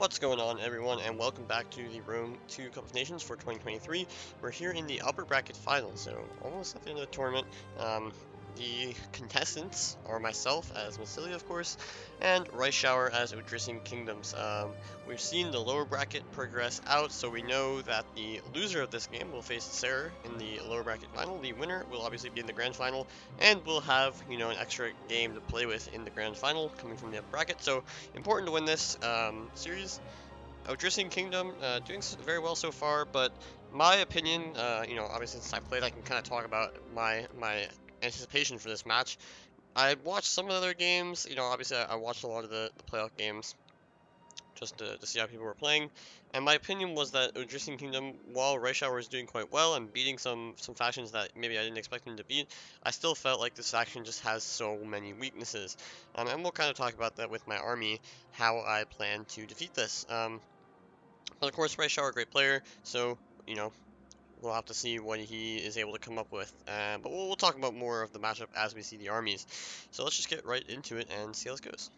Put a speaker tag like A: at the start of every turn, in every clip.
A: What's going on, everyone, and welcome back to the Rome 2 Cup of Nations for 2023. We're here in the upper bracket final, so almost at the end of the tournament. The contestants are myself as Massilia, of course, and RiceShower as Odrysian Kingdoms. We've seen the lower bracket progress out, so we know that the loser of this game will face Sarah in the lower bracket final. The winner will obviously be in the grand final, and we'll have, an extra game to play with in the grand final coming from the upper bracket. So important to win this series. Odrysian Kingdom doing very well so far, but my opinion, obviously since I played, I can kind of talk about my anticipation for this match. I watched some of the other games, obviously I watched a lot of the playoff games just to see how people were playing, and my opinion was that Odrysian Kingdom, while RiceShower was doing quite well and beating some factions that maybe I didn't expect them to beat, I still felt like this faction just has so many weaknesses. And we'll kind of talk about that with my army, how I plan to defeat this. But of course, RiceShower, a great player, so, we'll have to see what he is able to come up with. But we'll talk about more of the matchup as we see the armies. So let's just get right into it and see how this goes.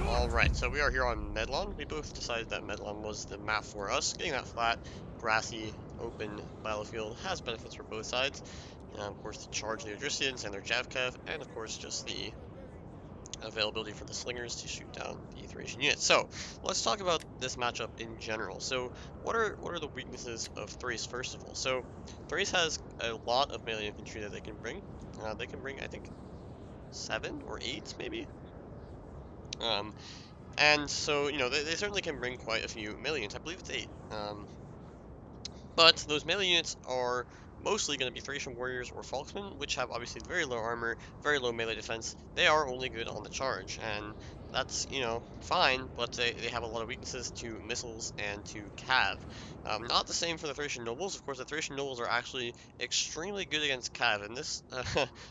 A: Alright, so we are here on Medlon. We both decided that Medlon was the map for us. Getting that flat, grassy, open battlefield has benefits for both sides. Of course, the charge the Odrysians and their Javcav, and of course just the availability for the slingers to shoot down the Thracian units. So let's talk about this matchup in general. So what are the weaknesses of Thrace first of all? So Thrace has a lot of melee infantry that they can bring. They can bring, I think, 7 or 8 maybe. And so they certainly can bring quite a few melee units. I believe it's 8. But those melee units are mostly going to be Thracian warriors or Falksmen, which have obviously very low armor, very low melee defense. They are only good on the charge, and that's, fine, but they have a lot of weaknesses to missiles and to cav. Not the same for the Thracian nobles. Of course, the Thracian nobles are actually extremely good against cav, and this,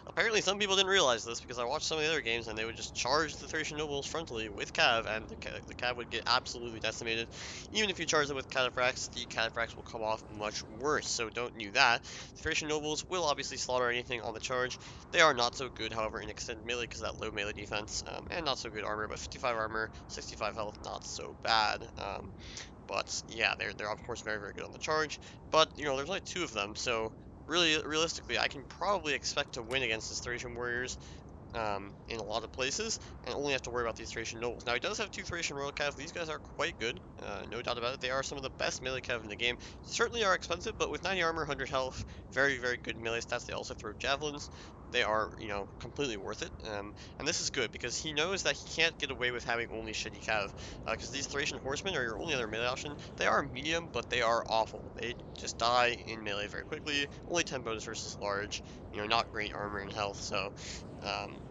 A: apparently some people didn't realize this, because I watched some of the other games, and they would just charge the Thracian nobles frontally with cav, and the cav would get absolutely decimated. Even if you charge them with cataphracts, the cataphracts will come off much worse, so don't do that. The Thracian nobles will obviously slaughter anything on the charge. They are not so good, however, in extended melee because of that low melee defense, and not so good armor, but 55 armor, 65 health, not so bad. But yeah, they're of course very, very good on the charge, but there's only 2 of them, so really, realistically, I can probably expect to win against this Thracian warriors in a lot of places, and only have to worry about these Thracian nobles. Now, he does have 2 Thracian royal cav. These guys are quite good, no doubt about it. They are some of the best melee cav in the game. Certainly are expensive, but with 90 armor, 100 health, very, very good melee stats. They also throw javelins. They are, completely worth it. And this is good, because he knows that he can't get away with having only shitty cav, because these Thracian horsemen are your only other melee option. They are medium, but they are awful. They just die in melee very quickly. Only 10 bonus versus large. Not great armor and health, so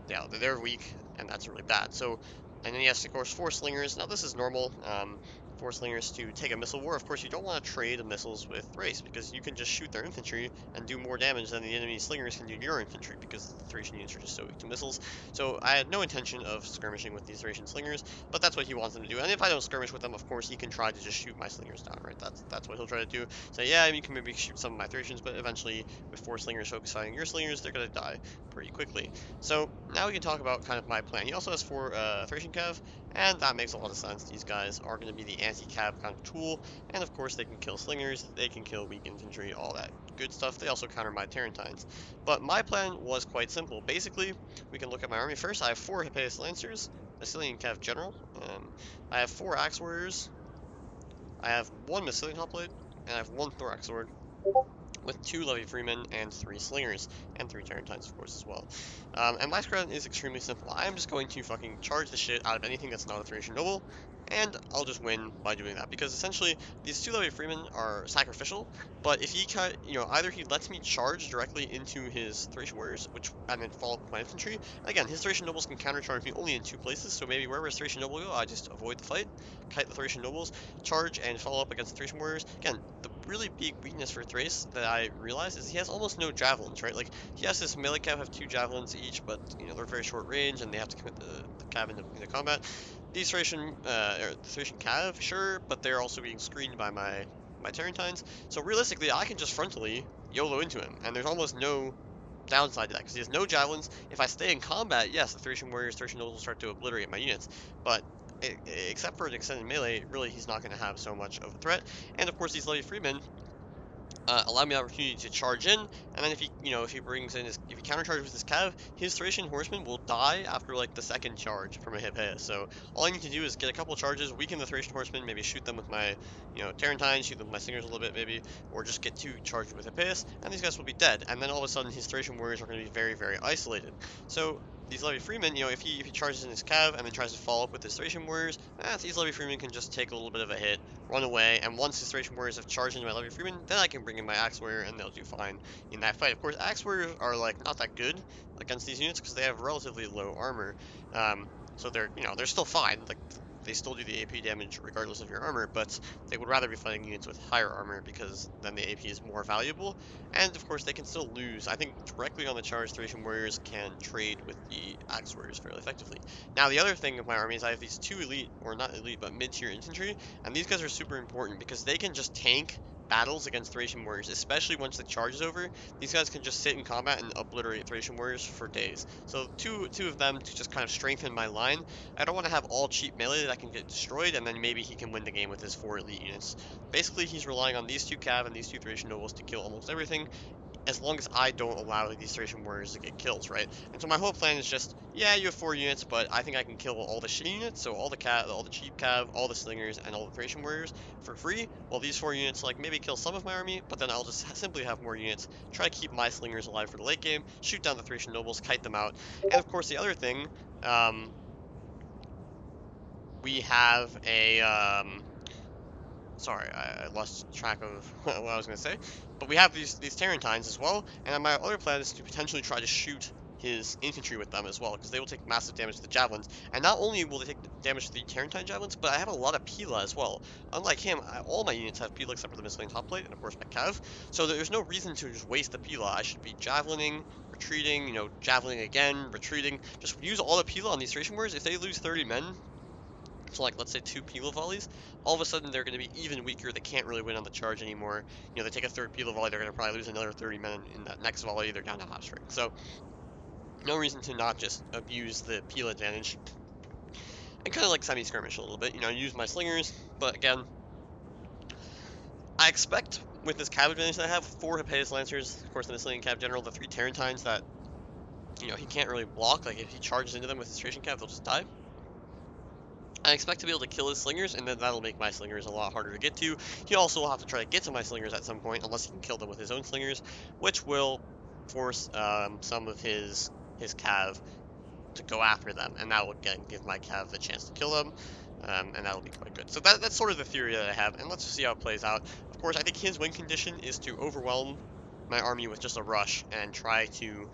A: yeah, they're weak, and that's really bad. So, and then he has, of course, 4 slingers. Now, this is normal. 4 slingers to take a missile war. Of course, you don't want to trade the missiles with Thrace, because you can just shoot their infantry and do more damage than the enemy slingers can do to your infantry, because the Thracian units are just so weak to missiles. So I had no intention of skirmishing with these Thracian slingers, but that's what he wants them to do. And if I don't skirmish with them, of course, he can try to just shoot my slingers down, right? That's what he'll try to do. So yeah, you can maybe shoot some of my Thracians, but eventually, with 4 slingers focusing on your slingers, they're going to die pretty quickly. So now we can talk about kind of my plan. He also has 4 Thracian cav, and that makes a lot of sense. These guys are going to be the anti-cav kind of tool, and of course they can kill slingers, they can kill weak infantry, all that good stuff. They also counter my Tarentines. But my plan was quite simple. Basically, we can look at my army first. I have 4 Hippeus Lancers, a Massilian cav general. I have 4 Axe Warriors. I have 1 Massilian Hoplite, and I have 1 Thorax Sword, with 2 Levy Freemen and 3 Slingers, and 3 Tarentines, of course, as well. And my strat is extremely simple. I am just going to fucking charge the shit out of anything that's not a Thracian noble, and I'll just win by doing that, because essentially, these 2 Levy Freemen are sacrificial, but if he either he lets me charge directly into his Thracian warriors, and then follow up with my infantry. Again, his Thracian nobles can countercharge me only in 2 places, so maybe wherever his Thracian noble go, I just avoid the fight, kite the Thracian nobles, charge and follow up against the Thracian warriors. Again, the really big weakness for Thrace that I realized is he has almost no javelins, right? Like, he has this melee cav have 2 javelins each, but, they're very short range, and they have to commit the cav into combat. These Thracian cav, sure, but they're also being screened by my my Tarentines. So realistically, I can just frontally YOLO into him, and there's almost no downside to that because he has no javelins. If I stay in combat, yes, the Thracian warriors, Thracian nobles will start to obliterate my units, but except for an extended melee, really he's not going to have so much of a threat. And of course, these Levy Freemen allow me the opportunity to charge in, and then if he, if he brings in his, if he countercharges with his cav, his Thracian horseman will die after like the second charge from a Hippeus. So all I need to do is get a couple charges, weaken the Thracian horsemen, maybe shoot them with my, Tarentine, shoot them with my singers a little bit maybe, or just get 2 charges with Hippeus, and these guys will be dead. And then all of a sudden his Thracian warriors are going to be very, very isolated. So these Levy Freemen, if he charges in his cav and then tries to follow up with his Thracian warriors, these Levy Freemen can just take a little bit of a hit, run away, and once his Thracian warriors have charged into my Levy Freemen, then I can bring in my Axe Warrior and they'll do fine in that fight. Of course, Axe Warriors are like not that good against these units because they have relatively low armor. So they're still fine. Like they still do the AP damage regardless of your armor, but they would rather be fighting units with higher armor because then the AP is more valuable. And of course, they can still lose. I think directly on the charge, Thracian warriors can trade with the Axe Warriors fairly effectively. Now, the other thing of my army is I have these 2 elite, or not elite, but mid-tier infantry, and these guys are super important because they can just tank battles against Thracian warriors, especially once the charge is over. These guys can just sit in combat and obliterate Thracian warriors for days. So two of them to just kind of strengthen my line. I don't want to have all cheap melee that can get destroyed, and then maybe he can win the game with his 4 elite units. Basically, he's relying on these 2 cav and these 2 Thracian nobles to kill almost everything, as long as I don't allow these Thracian warriors to get kills, right? And so my whole plan is just, yeah, you have 4 units, but I think I can kill all the shitty units, so all the cheap cav, all the slingers, and all the Thracian warriors for free, while these 4 units, like, maybe kill some of my army, but then I'll just simply have more units, try to keep my slingers alive for the late game, shoot down the Thracian nobles, kite them out, and of course the other thing, we have a, sorry, I lost track of what I was going to say. But we have these Tarentines as well, and my other plan is to potentially try to shoot his infantry with them as well, because they will take massive damage to the javelins. And not only will they take damage to the Tarentine javelins, but I have a lot of Pila as well. Unlike him, all my units have Pila except for the Massilian top plate, and of course my Cav. So there's no reason to just waste the Pila. I should be javelining, retreating, javelining again, retreating. Just use all the Pila on these Thracian warriors. If they lose 30 men, so like let's say 2 Pila volleys, all of a sudden they're going to be even weaker. They can't really win on the charge anymore. They take a 3rd Pila volley, they're going to probably lose another 30 men in that next volley. They're down to half strength. So no reason to not just abuse the Pila advantage and kind of like semi-skirmish a little bit. Use my slingers, but again, I expect with this cav advantage that I have, 4 Hippeus Lancers, of course the Massilian Cav General, the 3 Tarentines that, he can't really block. Like if he charges into them with his Thracian Cav, they'll just die. I expect to be able to kill his slingers, and then that'll make my slingers a lot harder to get to. He also will have to try to get to my slingers at some point, unless he can kill them with his own slingers, which will force some of his cav to go after them, and that will again give my cav the chance to kill them, and that'll be quite good. So that's sort of the theory that I have, and let's just see how it plays out. Of course, I think his win condition is to overwhelm my army with just a rush and try to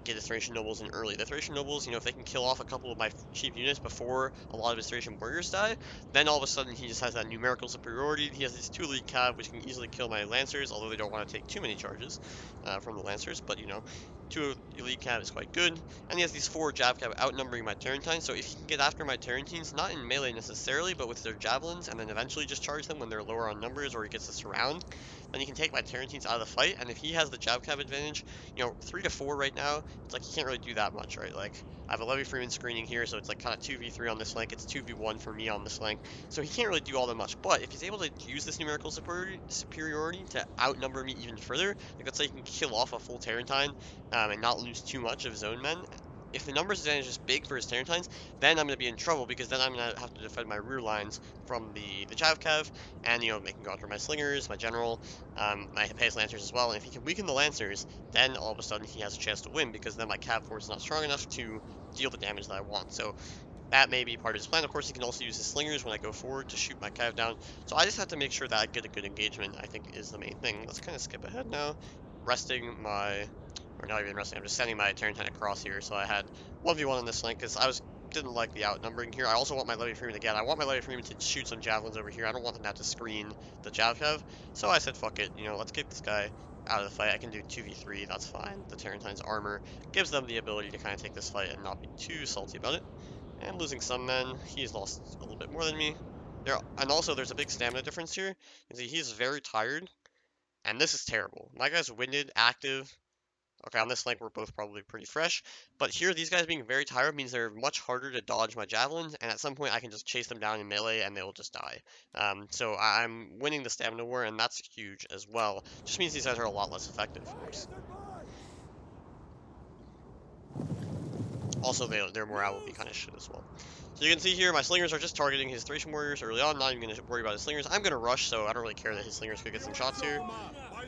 A: get his Thracian nobles in early. The Thracian nobles, if they can kill off a couple of my cheap units before a lot of his Thracian warriors die, then all of a sudden he just has that numerical superiority. He has these 2 elite cav, which can easily kill my lancers, although they don't want to take too many charges from the lancers, but 2 elite cav is quite good. And he has these 4 jav cav outnumbering my Tarentines, so if he can get after my Tarentines, not in melee necessarily, but with their javelins, and then eventually just charge them when they're lower on numbers or he gets a surround, then he can take my Tarentines out of the fight. And if he has the jav cav advantage, 3 to 4 right now, it's like he can't really do that much, right? Like I have a Levy Freeman screening here, so it's like kind of 2v3 on this flank, it's 2v1 for me on this flank, so he can't really do all that much. But if he's able to use this numerical superiority to outnumber me even further, like let's say he can kill off a full Tarentine and not lose too much of his own men, if the numbers advantage is big for his Tarentines, then I'm going to be in trouble, because then I'm going to have to defend my rear lines from the Jav Cav, and, they can go after my Slingers, my General, my Hippeus Lancers as well, and if he can weaken the Lancers, then all of a sudden he has a chance to win, because then my Cav force is not strong enough to deal the damage that I want. So that may be part of his plan. Of course, he can also use his Slingers when I go forward to shoot my Cav down, so I just have to make sure that I get a good engagement, I think, is the main thing. Let's kind of skip ahead now, resting my... or not even resting, I'm just sending my Tarentine across here, so I had 1v1 on this flank, because didn't like the outnumbering here. I also want my Levy Freeman again. I want my Levy Freeman to shoot some javelins over here. I don't want them to have to screen the Jav Cav, so I said fuck it, let's get this guy out of the fight. I can do 2v3, that's fine. The Tarentine's armor gives them the ability to kind of take this fight and not be too salty about it. And losing some men, he's lost a little bit more than me. And also there's a big stamina difference here. You can see he's very tired, and this is terrible. My guy's winded, active. Okay, on this flank we're both probably pretty fresh, but here these guys being very tired means they're much harder to dodge my javelins, and at some point I can just chase them down in melee and they'll just die. So I'm winning the stamina war, and that's huge as well. Just means these guys are a lot less effective. Oops. Also, their morale will be kind of shit as well. So you can see here, my slingers are just targeting his Thracian warriors early on. Not even going to worry about his slingers. I'm going to rush, so I don't really care that his slingers could get some shots here.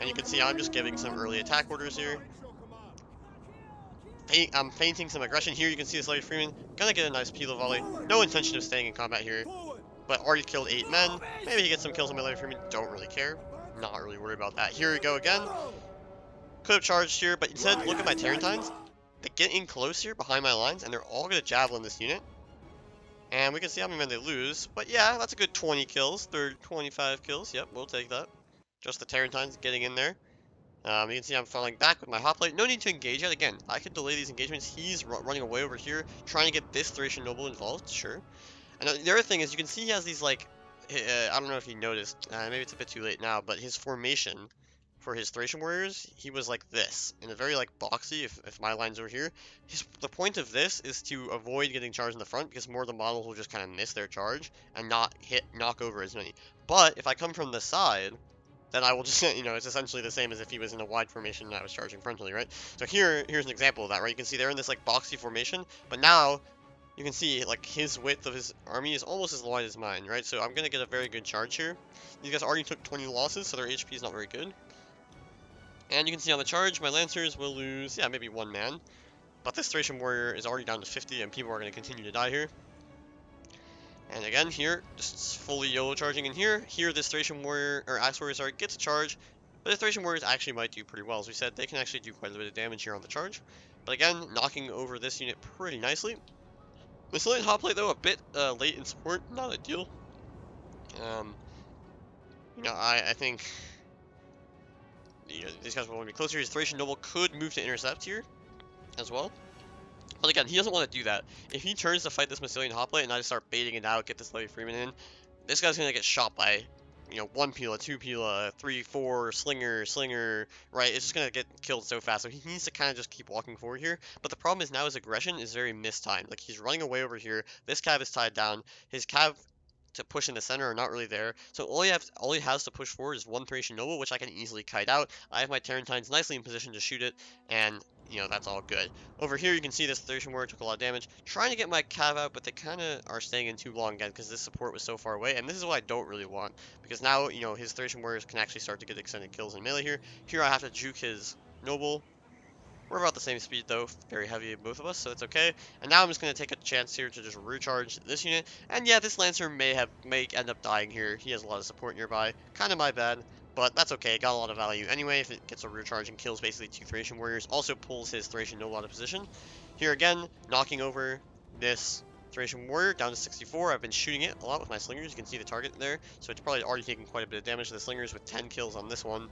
A: And you can see I'm just giving some early attack orders here. I'm feinting some aggression here. You can see this Lady Freeman gonna get a nice Pila volley. No intention of staying in combat here, but already killed 8 men. Maybe he gets some kills on my Lady Freeman. Don't really care. Not really worried about that. Here we go again. Could have charged here, but instead, look at my Tarentines. They get in close here behind my lines, and they're all gonna javelin this unit. And we can see how many men they lose. But yeah, that's a good 20 kills. 25 kills. Yep, we'll take that. Just the Tarentines getting in there. You can see I'm falling back with my hoplite. No need to engage yet. Again, I could delay these engagements. He's running away over here, trying to get this Thracian noble involved. Sure. And the other thing is, you can see he has these, like, I don't know if you noticed. Maybe it's a bit too late now, but his formation for his Thracian warriors, he was like this, in a very, like, boxy, if my lines are here. The point of this is to avoid getting charged in the front, because more of the models will just kind of miss their charge and not knock over as many. But if I come from the side, then I will just, it's essentially the same as if he was in a wide formation and I was charging frontally, right? So here's an example of that, right? You can see they're in this, like, boxy formation, but now you can see, like, his width of his army is almost as wide as mine, right? So I'm gonna get a very good charge here. These guys already took 20 losses, so their HP is not very good. And you can see on the charge, my Lancers will lose, yeah, maybe 1 man. But this Thracian warrior is already down to 50, and people are going to continue to die here. And again, here, just fully YOLO charging in here. Here, this Thracian warrior, or Axe warrior, sorry, gets a charge. But the Thracian warriors actually might do pretty well. As we said, they can actually do quite a bit of damage here on the charge. But again, knocking over this unit pretty nicely. Massilia Hoplite, though, a bit late in support, not ideal. I think these guys will want to be closer. His Thracian noble could move to intercept here as well. But again, he doesn't want to do that. If he turns to fight this Massilian Hoplite and I just start baiting it out, get this Levy Freeman in, this guy's going to get shot by, 1 Pila, 2 Pila, 3, 4, Slinger, right? It's just going to get killed so fast. So he needs to kind of just keep walking forward here. But the problem is now his aggression is very mistimed. Like, he's running away over here. This cav is tied down. His cav to push in the center are not really there. So all he has to push forward is 1 Thracian Noble, which I can easily kite out. I have my Tarentines nicely in position to shoot it, and that's all good. Over here you can see this Thracian warrior took a lot of damage. Trying to get my cav out, but they kind of are staying in too long again because this support was so far away, and this is what I don't really want, because now, his Thracian warriors can actually start to get extended kills in melee here. Here I have to juke his Noble. We're about the same speed though, very heavy both of us, so it's okay. And now I'm just going to take a chance here to just recharge this unit. And yeah, this Lancer may end up dying here. He has a lot of support nearby. Kind of my bad, but that's okay. Got a lot of value anyway if it gets a recharge and kills basically 2 Thracian warriors. Also pulls his Thracian Noble out of position. Here again, knocking over this Thracian warrior down to 64. I've been shooting it a lot with my slingers. You can see the target there. So it's probably already taking quite a bit of damage to the slingers with 10 kills on this one.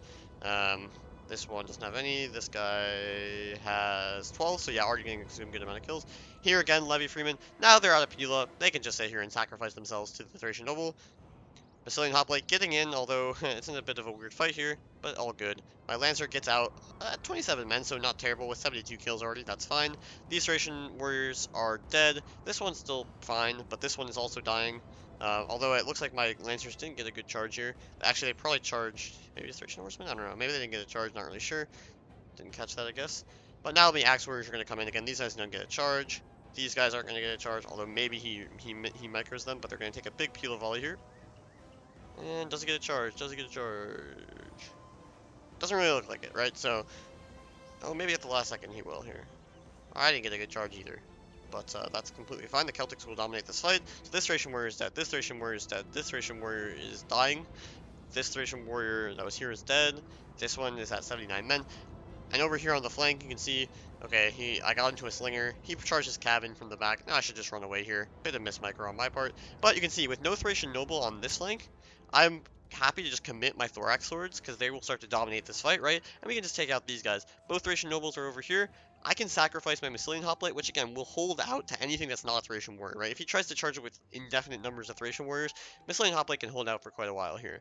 A: This one doesn't have any. This guy has 12, so yeah, already getting a good amount of kills. Here again, Levy Freeman. Now they're out of Pila. They can just stay here and sacrifice themselves to the Thracian Noble. Massilian Hoplite getting in, although it's in a bit of a weird fight here, but all good. My Lancer gets out 27 men, so not terrible, with 72 kills already, that's fine. These Thracian warriors are dead. This one's still fine, but this one is also dying. Although it looks like my Lancers didn't get a good charge here. Actually, they probably charged, maybe the Thracian Horsemen? I don't know. Maybe they didn't get a charge, not really sure. Didn't catch that, I guess. But now the Axe Warriors are going to come in again. These guys don't get a charge. These guys aren't going to get a charge, although maybe he micros them, but they're going to take a big Pila volley here. And does he get a charge? Does he get a charge? Doesn't really look like it, right? So, maybe at the last second he will here. I didn't get a good charge either. But that's completely fine. The Celtics will dominate this fight. So this Thracian warrior is dead. This Thracian warrior is dead. This Thracian warrior is dying. This Thracian warrior that was here is dead. This one is at 79 men. And over here on the flank, you can see, okay, I got into a slinger. He charged his cabin from the back. Now I should just run away here. Bit of miss micro on my part. But you can see, with no Thracian Noble on this flank, I'm happy to just commit my Thorax Swords, because they will start to dominate this fight, right? And we can just take out these guys. Both Thracian Nobles are over here. I can sacrifice my Massilian Hoplite, which again will hold out to anything that's not a Thracian Warrior, right? If he tries to charge it with indefinite numbers of Thracian Warriors, Massilian Hoplite can hold out for quite a while here.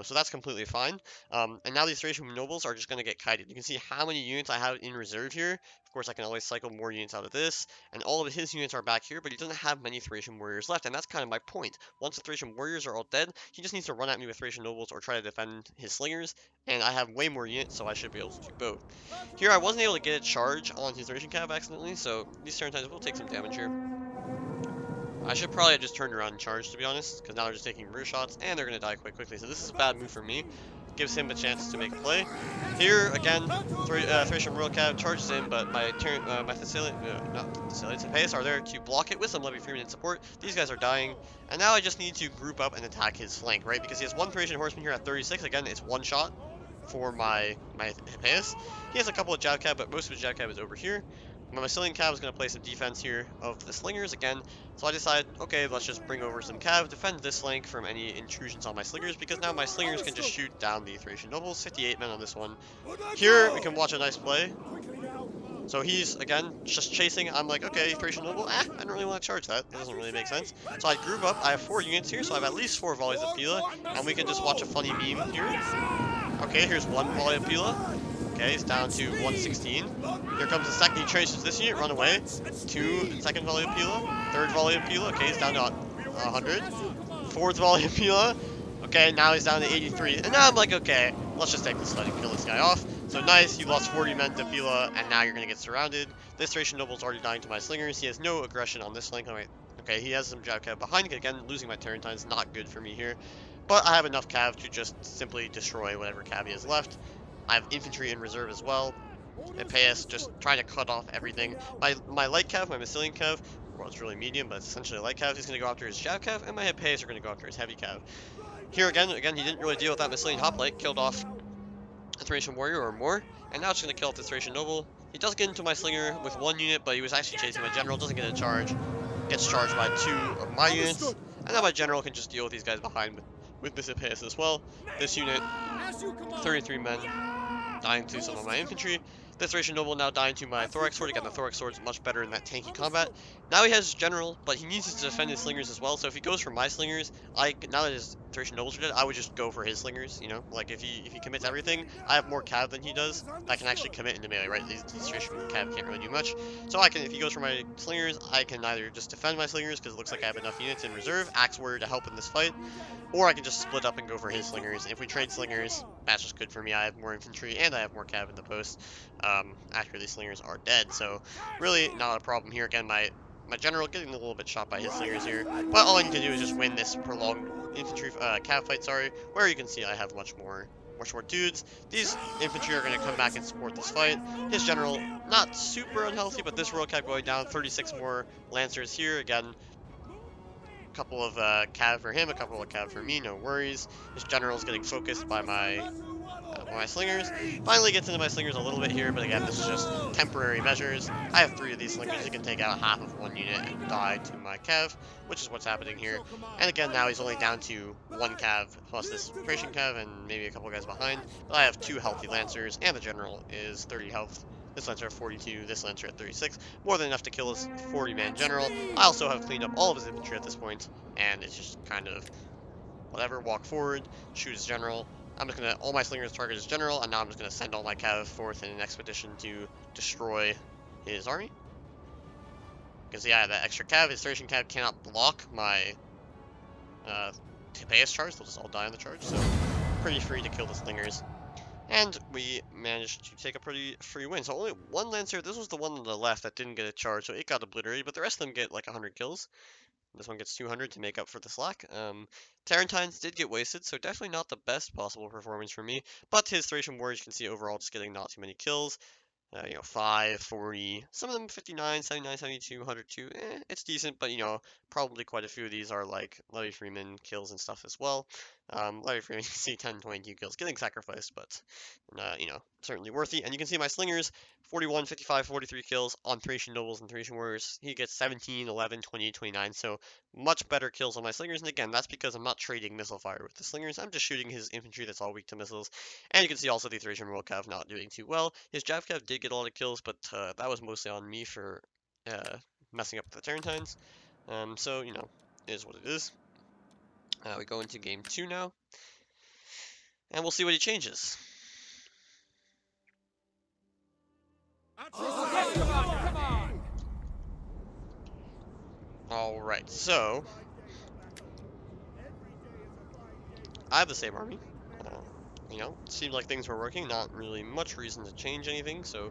A: So that's completely fine. And now these Thracian Nobles are just going to get kited. You can see how many units I have in reserve here. Of course, I can always cycle more units out of this, and all of his units are back here, but he doesn't have many Thracian Warriors left, and that's kind of my point. Once the Thracian Warriors are all dead, he just needs to run at me with Thracian Nobles or try to defend his Slingers, and I have way more units, so I should be able to do both. Here, I wasn't able to get a charge on his Thracian Cav accidentally, so these turn times will take some damage here. I should probably have just turned around and charged, to be honest, because now they're just taking rear shots, and they're going to die quite quickly, so this is a bad move for me. Gives him a chance to make a play. Here, again, Thracian Royal Cav charges in, but my Tepeus are there to block it with some Levy Freeman in support. These guys are dying, and now I just need to group up and attack his flank, right? Because he has one Thracian Horseman here at 36. Again, it's one shot for my Tepeus. He has a couple of Jab Cav, but most of his Jab Cav is over here. My Massilian Cav is going to play some defense here of the Slingers again, so I decide, okay, let's just bring over some Cav, defend this flank from any intrusions on my Slingers, because now my Slingers can just shoot down the Thracian Nobles. 58 men on this one. Here, we can watch a nice play. So he's, again, just chasing. I'm like, okay, Thracian Noble, I don't really want to charge that. That doesn't really make sense. So I group up. I have 4 units here, so I have at least 4 volleys of Pila, and we can just watch a funny meme here. Okay, here's 1 volley of Pila. Okay, he's down to 116. Here comes the second. He traces this unit, run away. 2, second volley of Pila. Third volley of Pila. Okay, he's down to 100. Fourth volley of Pila. Okay, now he's down to 83. And now I'm like, okay, let's just take this fight and kill this guy off. So nice, you lost 40 men to Pila, and now you're going to get surrounded. This Thracian Noble's already dying to my Slingers. He has no aggression on this flank. Okay, he has some Jab Cav behind. Again, losing my Terrantine is not good for me here. But I have enough Cav to just simply destroy whatever Cav he has left. I have infantry in reserve as well. Tepeus just trying to cut off everything. My light Cav, my Massilian Cav, well, it's really medium, but it's essentially a light Cav. He's going to go after his Jab Cav, and my Tepeus are going to go after his heavy Cav. Here again, he didn't really deal with that Massilian Hoplite, killed off a Thracian Warrior or more, and now it's going to kill off this Thracian Noble. He does get into my Slinger with 1 unit, but he was actually chasing my General, doesn't get a charge, gets charged by 2 of my units, and now my General can just deal with these guys behind with this Tepeus as well. This unit, 33 men, dying to some of my infantry. This Thracian Noble now dying to my Thorax Sword. Again, the Thorax Sword is much better in that tanky combat. Now he has General, but he needs to defend his Slingers as well. So if he goes for my Slingers, now that his Thracian Nobles are dead, I would just go for his Slingers, you know? Like, if he commits everything, I have more Cav than he does. I can actually commit into melee, right? These Thracian Cav can't really do much. So if he goes for my Slingers, I can either just defend my Slingers, because it looks like I have enough units in reserve, Axe Warrior to help in this fight, or I can just split up and go for his Slingers. If we trade Slingers, that's just good for me. I have more infantry, and I have more Cav in the post, after these Slingers are dead. So, really not a problem here. Again, my General getting a little bit shot by his Slingers here. But all I need to do is just win this prolonged infantry, Cav fight, where you can see I have much more dudes. These infantry are going to come back and support this fight. His General, not super unhealthy, but this Royal Cav going down. 36 more Lancers here. Again, couple of Cav for him, a couple of Cav for me, no worries. His General's getting focused by my Slingers. Finally gets into my Slingers a little bit here, but again, this is just temporary measures. I have 3 of these Slingers. He can take out half of 1 unit and die to my Cav, which is what's happening here. And again, now he's only down to 1 Cav plus this Thracian Cav and maybe a couple guys behind. But I have 2 healthy Lancers, and the General is 30 health. This Lancer at 42, this Lancer at 36. More than enough to kill his 40-man General. I also have cleaned up all of his infantry at this point, and it's just kind of whatever, walk forward, shoot his General. I'm just gonna, all my Slingers target his General, and now I'm just gonna send all my Cav forth in an expedition to destroy his army. Because, yeah, that extra Cav, his Thracian Cav cannot block my Tepeus charge, they'll just all die on the charge, so pretty free to kill the Slingers. And we managed to take a pretty free win. So only 1 Lancer, this was the one on the left that didn't get a charge, so it got obliterated, but the rest of them get like 100 kills. This one gets 200 to make up for the slack. Terrantines did get wasted, so definitely not the best possible performance for me, but his Thracian Warriors, you can see overall just getting not too many kills. 5, 40, some of them 59, 79, 72, 102, it's decent, but, probably quite a few of these are, like, Levy Freeman kills and stuff as well. Levy Freeman, you can see 10, 22 kills, getting sacrificed, but, certainly worthy. And you can see my Slingers, 41, 55, 43 kills on Thracian Nobles and Thracian Warriors. He gets 17, 11, 28, 29, so much better kills on my Slingers, and again, that's because I'm not trading missile fire with the Slingers, I'm just shooting his infantry that's all weak to missiles. And you can see also the Thracian Royal Cav not doing too well. His Jav Cav did did get a lot of kills, but that was mostly on me for messing up the Tarentines. So, you know, it is what it is. We go into game 2 now, and we'll see what he changes. Alright, so I have the same army. You know, seemed like things were working, not really much reason to change anything, so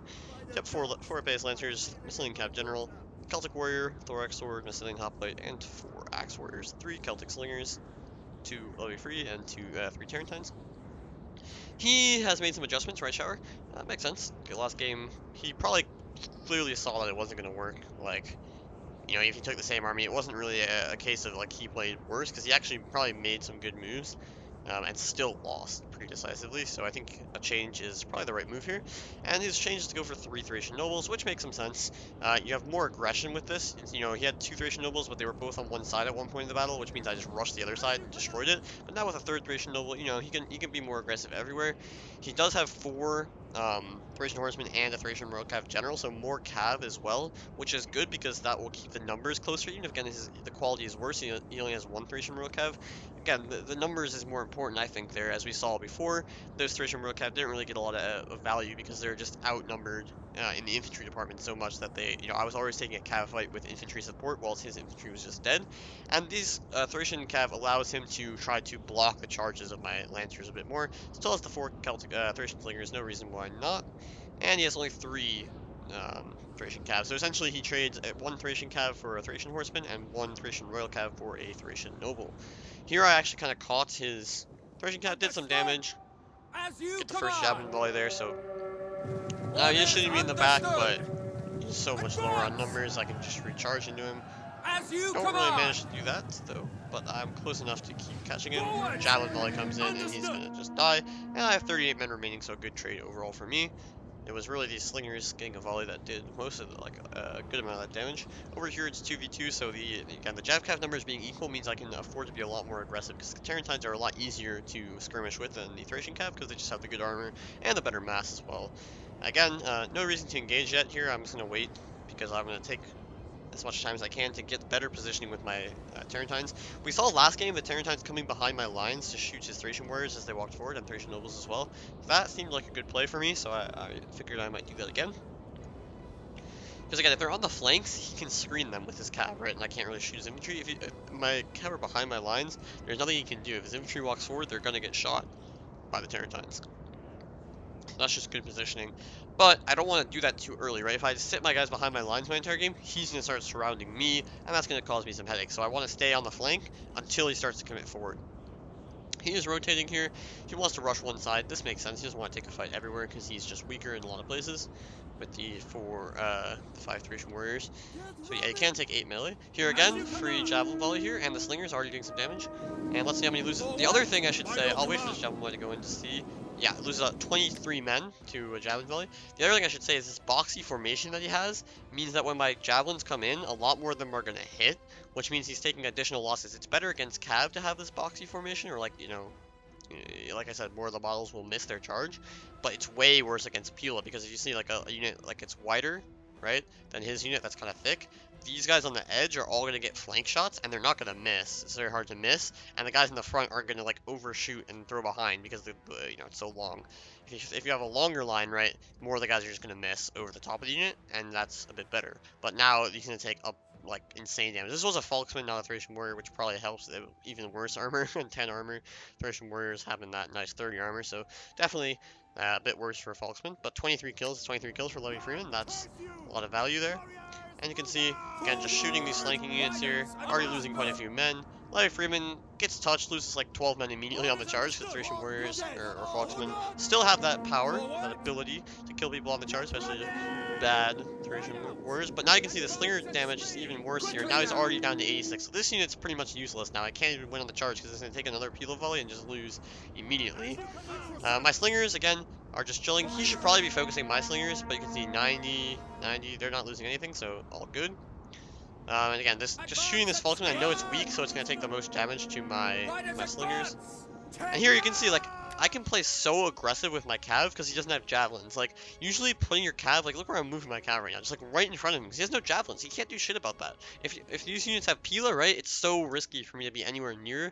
A: kept four base lancers, Massilian Cav General, Celtic Warrior, Thorax Sword, Massilian Hoplite, and 4 Axe Warriors, 3 Celtic Slingers, 2 Levy Free, and 3 Tarentines. He has made some adjustments, RiceShower. Makes sense. Okay, last game, he probably clearly saw that it wasn't going to work. Like, you know, if he took the same army, it wasn't really a case of, like, he played worse, because he actually probably made some good moves, and still lost pretty decisively, so I think a change is probably the right move here. And his change is to go for 3 Thracian Nobles, which makes some sense. You have more aggression with this. You know, he had 2 Thracian Nobles, but they were both on one side at one point in the battle, which means I just rushed the other side, destroyed it. But now with a 3rd Thracian Noble, you know, he can be more aggressive everywhere. He does have 4 Thracian Horsemen and a Thracian Royal Cav General, so more Cav as well, which is good because that will keep the numbers closer. Even if, again, the quality is worse, he only has 1 Thracian Royal Cav. Again, the numbers is more important, I think, there. As we saw before, those Thracian Royal Cav didn't really get a lot of value because they're just outnumbered in the infantry department so much that they, you know, I was always taking a Cav fight with infantry support whilst his infantry was just dead. And these Thracian Cav allows him to try to block the charges of my Lancers a bit more. Still has the 4 Celtic Thracian Slingers, no reason why not. And he has only 3 Thracian Cav. So essentially he trades 1 Thracian Cav for a Thracian Horseman and 1 Thracian Royal Cav for a Thracian Noble. Here I actually kind of caught his Thracian Cav, did some damage, get the first javelin volley there, so now he is shooting me in the back, but he's so much lower on numbers, I can just recharge into him. Don't really manage to do that, though, but I'm close enough to keep catching him. Javelin volley comes in, and he's gonna just die, and I have 38 men remaining, so a good trade overall for me. It was really these slingers getting a volley that did most of the, like, a good amount of that damage. Over here it's 2v2, so again, the Jav Cav numbers being equal means I can afford to be a lot more aggressive, because the Tarentines are a lot easier to skirmish with than the Thracian Cav, because they just have the good armor and the better mass as well. Again, no reason to engage yet here. I'm just going to wait, because I'm going to take as much time as I can to get better positioning with my Tarentines. We saw last game the Tarentines coming behind my lines to shoot his Thracian warriors as they walked forward, and Thracian nobles as well. That seemed like a good play for me, so I figured I might do that again. Because again, if they're on the flanks, he can screen them with his cav, right? And I can't really shoot his infantry. If my cav are behind my lines, there's nothing he can do. If his infantry walks forward, they're going to get shot by the Tarentines. That's just good positioning. But I don't want to do that too early, right? If I sit my guys behind my lines my entire game, he's going to start surrounding me, and that's going to cause me some headaches. So I want to stay on the flank until he starts to commit forward. He is rotating here. He wants to rush one side. This makes sense. He doesn't want to take a fight everywhere because he's just weaker in a lot of places with the 5 Thracian warriors. So yeah, he can take 8 melee. Here again, free javelin volley here, and the slinger's already doing some damage. And let's see how many he loses. The other thing I should say, I'll wait for this javelin volley to go in to see. Yeah, loses 23 men to a javelin volley. The other thing I should say is this boxy formation that he has means that when my javelins come in, a lot more of them are going to hit, which means he's taking additional losses. It's better against Cav to have this boxy formation, or like, you know, like I said, more of the models will miss their charge, but it's way worse against Pila, because if you see like a unit like it's wider, right, than his unit that's kind of thick, these guys on the edge are all going to get flank shots, and they're not going to miss. It's very hard to miss, and the guys in the front aren't going to like overshoot and throw behind because you know, it's so long. If you have a longer line, right, more of the guys are just going to miss over the top of the unit, and that's a bit better. But now he's going to take up like insane damage. This was a Falksman, not a Thracian warrior, which probably helps. Even worse armor and 10 armor. Thracian warriors having that nice 30 armor, so definitely a bit worse for a Falksman. But 23 kills is 23 kills for Levy Freeman. That's a lot of value there. And you can see, again, just shooting these flanking units here, already losing quite a few men. Levy Freeman gets touched, loses like 12 men immediately on the charge, because Thracian warriors or Falksmen still have that power, that ability to kill people on the charge, especially bad Thracian warriors. But now you can see the slinger damage is even worse here. Now he's already down to 86, so this unit's pretty much useless now. I can't even win on the charge because it's going to take another Pila volley and just lose immediately. My slingers, again, are just chilling. He should probably be focusing my slingers, but you can see 90, they're not losing anything, so all good. And again, just shooting this Falkman, I know it's weak, so it's going to take the most damage to my slingers. And here you can see, like, I can play so aggressive with my cav because he doesn't have javelins. Like, usually putting your cav, like, look where I'm moving my cav right now, just like right in front of him, because he has no javelins. He can't do shit about that. If these units have Pila, right, it's so risky for me to be anywhere near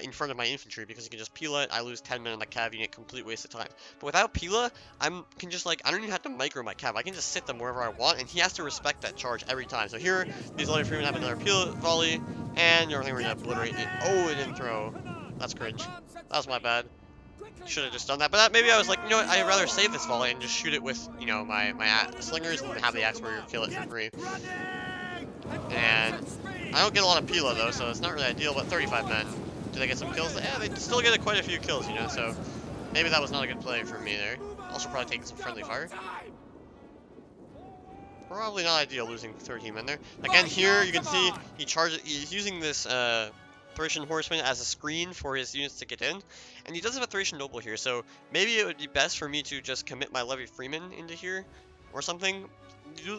A: in front of my infantry, because you can just Pila it, I lose 10 men on the cav unit, complete waste of time. But without Pila, I can just, like, I don't even have to micro my cav. I can just sit them wherever I want, and he has to respect that charge every time. So here, these Legendary Freemen have another Pila volley, and I think we're gonna obliterate it. Oh, it didn't throw. That's cringe. That was my bad. Should have just done that, but maybe I was like, you know what, I'd rather save this volley and just shoot it with, you know, my slingers and have the axe warrior kill it for free. And I don't get a lot of Pila though, so it's not really ideal, but 35 men. Do they get some kills? Yeah, they still get quite a few kills, you know, so maybe that was not a good play for me there. Also probably taking some friendly fire. Probably not ideal losing 13 men there. Again, here you can see he's using this Thracian Horseman as a screen for his units to get in, and he does have a Thracian Noble here, so maybe it would be best for me to just commit my Levy Freeman into here or something.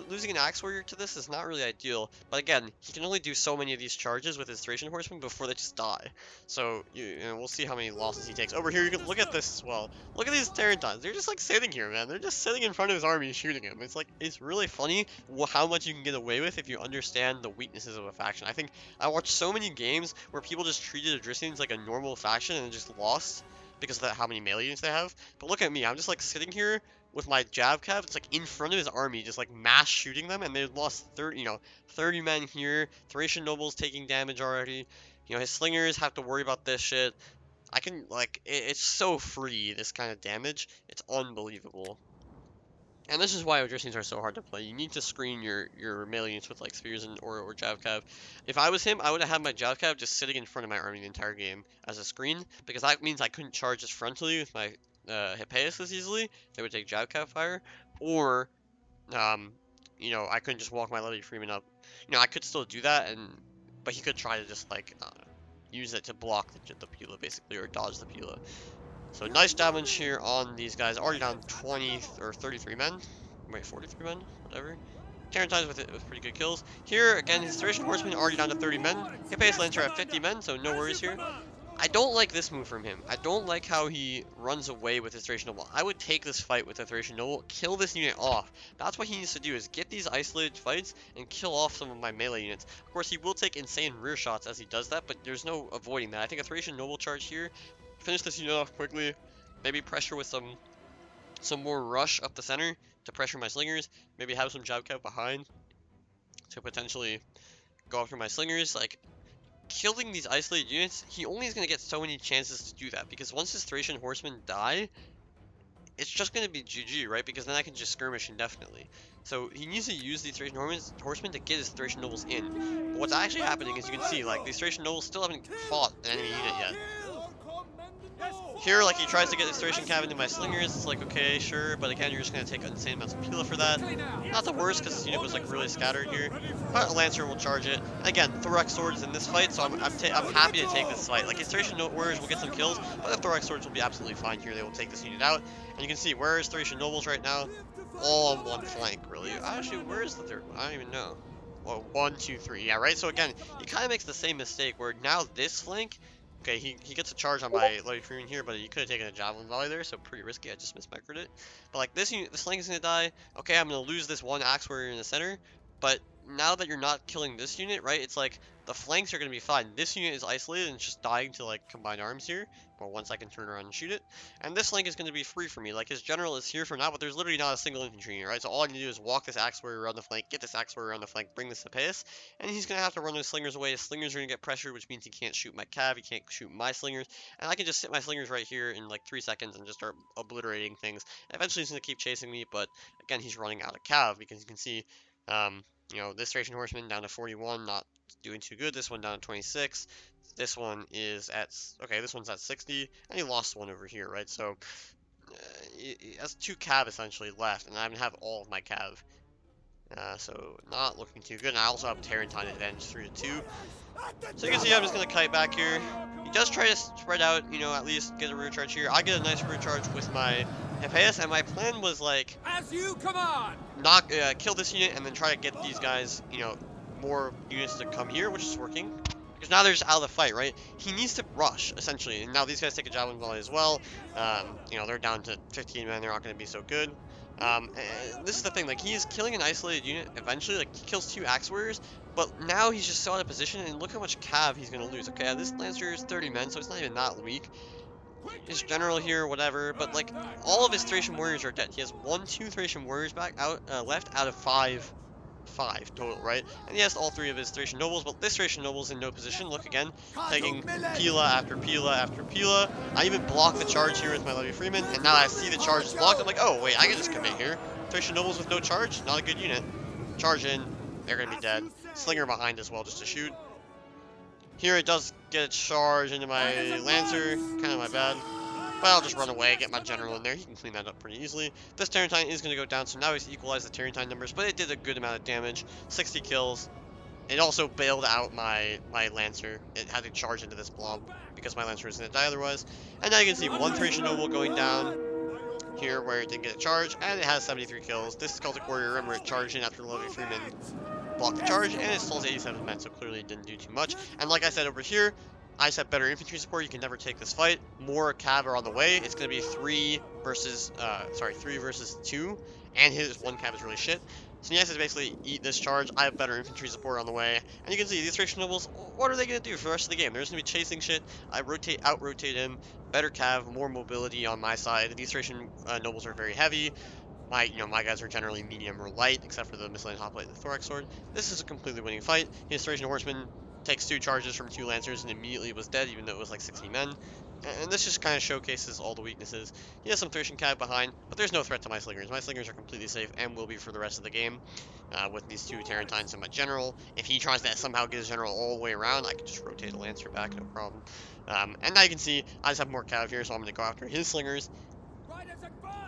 A: Losing an Axe Warrior to this is not really ideal, but again, he can only do so many of these charges with his Thracian Horseman before they just die. So, you know, we'll see how many losses he takes. Over here, you can look at this as well. Look at these Terrantons. They're just like sitting here, man. They're just sitting in front of his army shooting him. It's like, it's really funny how much you can get away with if you understand the weaknesses of a faction. I think I watched so many games where people just treated Odrysians like a normal faction and just lost because of how many melee units they have. But look at me, I'm just like sitting here with my Jav Cav, it's like in front of his army, just like mass shooting them, and they lost 30 men here. Thracian Nobles taking damage already. You know, his slingers have to worry about this shit. I can, like, it's so free, this kind of damage. It's unbelievable. And this is why Odrysians are so hard to play. You need to screen your melee units with, like, spears and or Jav Cav. If I was him, I would have had my Jav Cav just sitting in front of my army the entire game as a screen, because that means I couldn't charge as frontally with my Hippeus as easily. They would take Jav Cav fire, or you know, I couldn't just walk my Levy Freeman up. You know, I could still do that, but he could try to just like use it to block the Pila basically, or dodge the Pila. So nice damage here on these guys. Already down 20 or 33 men. Wait, 43 men, whatever. Terrantines with pretty good kills. Here again, his Thracian Horseman already down to 30 men. Hippeus Lancer at 50 men, so no worries here. I don't like this move from him. I don't like how he runs away with his Thracian Noble. I would take this fight with the Thracian Noble, kill this unit off. That's what he needs to do, is get these isolated fights and kill off some of my melee units. Of course, he will take insane rear shots as he does that, but there's no avoiding that. I think a Thracian Noble charge here, finish this unit off quickly, maybe pressure with some more rush up the center to pressure my slingers, maybe have some Jav Cav behind to potentially go after my slingers. Like, killing these isolated units, he only is going to get so many chances to do that, because once his Thracian Horsemen die, it's just going to be GG, right? Because then I can just skirmish indefinitely. So he needs to use these Thracian Horsemen to get his Thracian Nobles in. But what's actually happening is you can see, like, these Thracian Nobles still haven't fought an enemy unit yet. Here, like, he tries to get his Thracian Cav into my slingers. It's like, okay, sure, but again, you're just going to take insane amounts of Pila for that. Not the worst, because his unit was, like, really scattered here. But a Lancer will charge it. Again, Thorax Swords in this fight, so I'm happy to take this fight. Like, his Thracian Warriors will get some kills, but the Thorax Swords will be absolutely fine here. They will take this unit out. And you can see, where is Thracian Nobles right now? All on one flank, really. Actually, where is the third one? I don't even know. Well, 1, 2, 3. Yeah, right? So again, he kind of makes the same mistake, where now this flank, okay, he gets a charge on my Levy Freeman here, but he could have taken a Javelin Volley there, so pretty risky. I just mismicroed it. But like, this flank is going to die. Okay, I'm going to lose this one Axe Warrior in the center, but now that you're not killing this unit, right, it's like, the flanks are going to be fine. This unit is isolated and it's just dying to, like, combined arms here. But once I can turn around and shoot it. And this flank is going to be free for me. Like, his general is here for now, but there's literally not a single infantry unit, right? So all I need to do is walk this Axe Warrior around the flank, get this Axe Warrior around the flank, bring this to Hippeus, and he's going to have to run his slingers away. His slingers are going to get pressured, which means he can't shoot my cav, he can't shoot my slingers, and I can just sit my slingers right here in, like, 3 seconds and just start obliterating things. And eventually he's going to keep chasing me, but again, he's running out of cav, because you can see, you know, this Thracian Horseman down to 41, not doing too good. This one down to 26. This one is at, okay, this one's at 60, and he lost one over here, right? So, he has 2 cav essentially left, and I haven't have all of my cav. So, not looking too good. And I also have Terrantine advantage 3 to 2. So you can see I'm just going to kite back here. He does try to spread out, you know, at least get a rear charge here. I get a nice rear charge with my Hippeus, and my plan was, like,
B: as you command,
A: not kill this unit and then try to get these guys, you know, more units to come here, which is working. Because now they're just out of the fight, right? He needs to rush, essentially. And now these guys take a javelin volley as well. You know, they're down to 15 men. They're not going to be so good. And this is the thing. Like, he is killing an isolated unit eventually. Like, he kills 2 Axe Warriors. But now he's just so out of position. And look how much cav he's going to lose. Okay, this Lancer is 30 men, so it's not even that weak. His general here, whatever. But, like, all of his Thracian warriors are dead. He has 2 Thracian warriors left out of 5 total, right? And yes, all 3 of his Thracian nobles, but this Thracian noble's in no position. Look again, taking Pila after Pila after Pila. I even block the charge here with my Levy Freeman, and now I see the charge is blocked. I'm like, oh wait, I can just commit here. Thracian nobles with no charge, not a good unit. Charge in, they're gonna be dead. Slinger behind as well, just to shoot. Here it does get a charge into my Lancer, kind of my bad. But I'll just run away, get my general in there. He can clean that up pretty easily. This Tarentine is going to go down, so now he's equalized the Tarentine numbers, but it did a good amount of damage. 60 kills. It also bailed out my Lancer. It had to charge into this blob because my Lancer was going to die otherwise. And now you can see 1 Thracian Noble going down here where it didn't get a charge, and it has 73 kills. This is Celtic Warrior, remember, it charged in after Levy Freeman blocked the charge, and it still has 87 men, so clearly it didn't do too much. And like I said over here, I just have better infantry support. You can never take this fight. More cav are on the way. It's going to be 3 versus 2, and his 1 cav is really shit. So he has to basically eat this charge. I have better infantry support on the way. And you can see these Thracian nobles, what are they going to do for the rest of the game? They're just going to be chasing shit. I out-rotate him. Better cav, more mobility on my side. These Thracian nobles are very heavy. My guys are generally medium or light, except for the Massilian Hoplite and the Thorax Sword. This is a completely winning fight. His Thracian Horseman takes 2 charges from 2 Lancers and immediately was dead, even though it was like 60 men. And this just kind of showcases all the weaknesses. He has some Thracian cav behind, but there's no threat to my Slingers. My Slingers are completely safe and will be for the rest of the game. With these 2 Tarentines and my General. If he tries to somehow get his General all the way around, I can just rotate a Lancer back, no problem. And now you can see I just have more cav here, so I'm going to go after his Slingers.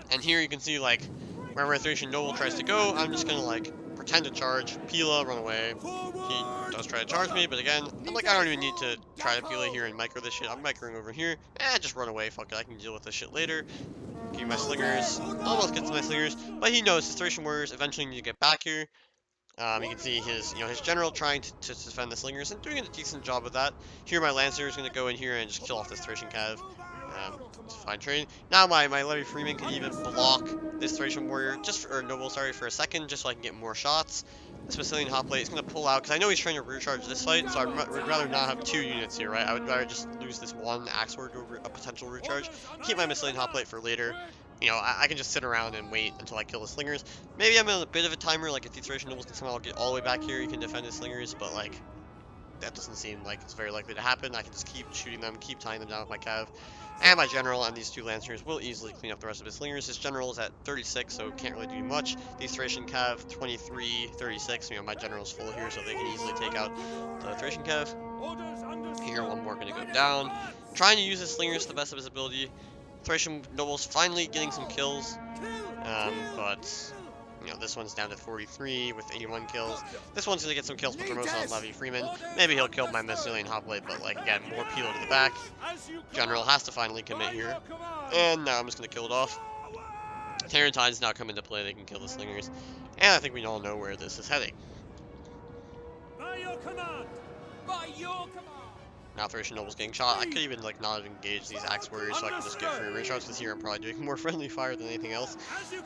A: And here you can see, like, wherever a Thracian Noble tries to go, I'm just gonna, like, pretend to charge, Pila, run away. He does try to charge me, but again, I'm like, I don't even need to try to Pila here and micro this shit. I'm microing over here. Just run away, fuck it, I can deal with this shit later. Give me my Slingers. Almost gets my Slingers, but he knows his Thracian Warriors eventually need to get back here. You can see his general trying to defend the Slingers and doing a decent job of that. Here my Lancer is going to go in here and just kill off this Thracian Cav. It's a fine trade. Now my Levy Freeman can even block this Thracian Warrior, or Noble, sorry, for a second, just so I can get more shots. This Massilian Hoplite is going to pull out, because I know he's trying to recharge this fight, so I would rather not have 2 units here, right? I would rather just lose this 1 Axe Warrior to a potential recharge. Keep my Massilian Hoplite for later. I can just sit around and wait until I kill the Slingers. Maybe I'm in a bit of a timer, like if these Thracian Nobles can somehow get all the way back here, you can defend the Slingers, but like, that doesn't seem like it's very likely to happen. I can just keep shooting them, keep tying them down with my cav. And my general and these 2 Lancers will easily clean up the rest of his Slingers. His general is at 36, so can't really do much. These Thracian cav, 23, 36. My general's full here, so they can easily take out the Thracian cav. Here, 1 more going to go down. Trying to use his Slingers to the best of his ability. Thracian nobles finally getting some kills, but this one's down to 43 with 81 kills. This one's gonna get some kills, but they're mostly on Levy Freeman. Maybe he'll kill my Massilian Hoplite, but like again, more Pila to the back. General has to finally commit here, and now I'm just gonna kill it off. Tarentines now come into play; they can kill the Slingers, and I think we all know where this is heading.
B: By your command! By your command!
A: Now Thracian Noble's getting shot. I could even like not engage these Axe Warriors so I can just get free recharge, because here I'm probably doing more friendly fire than anything else.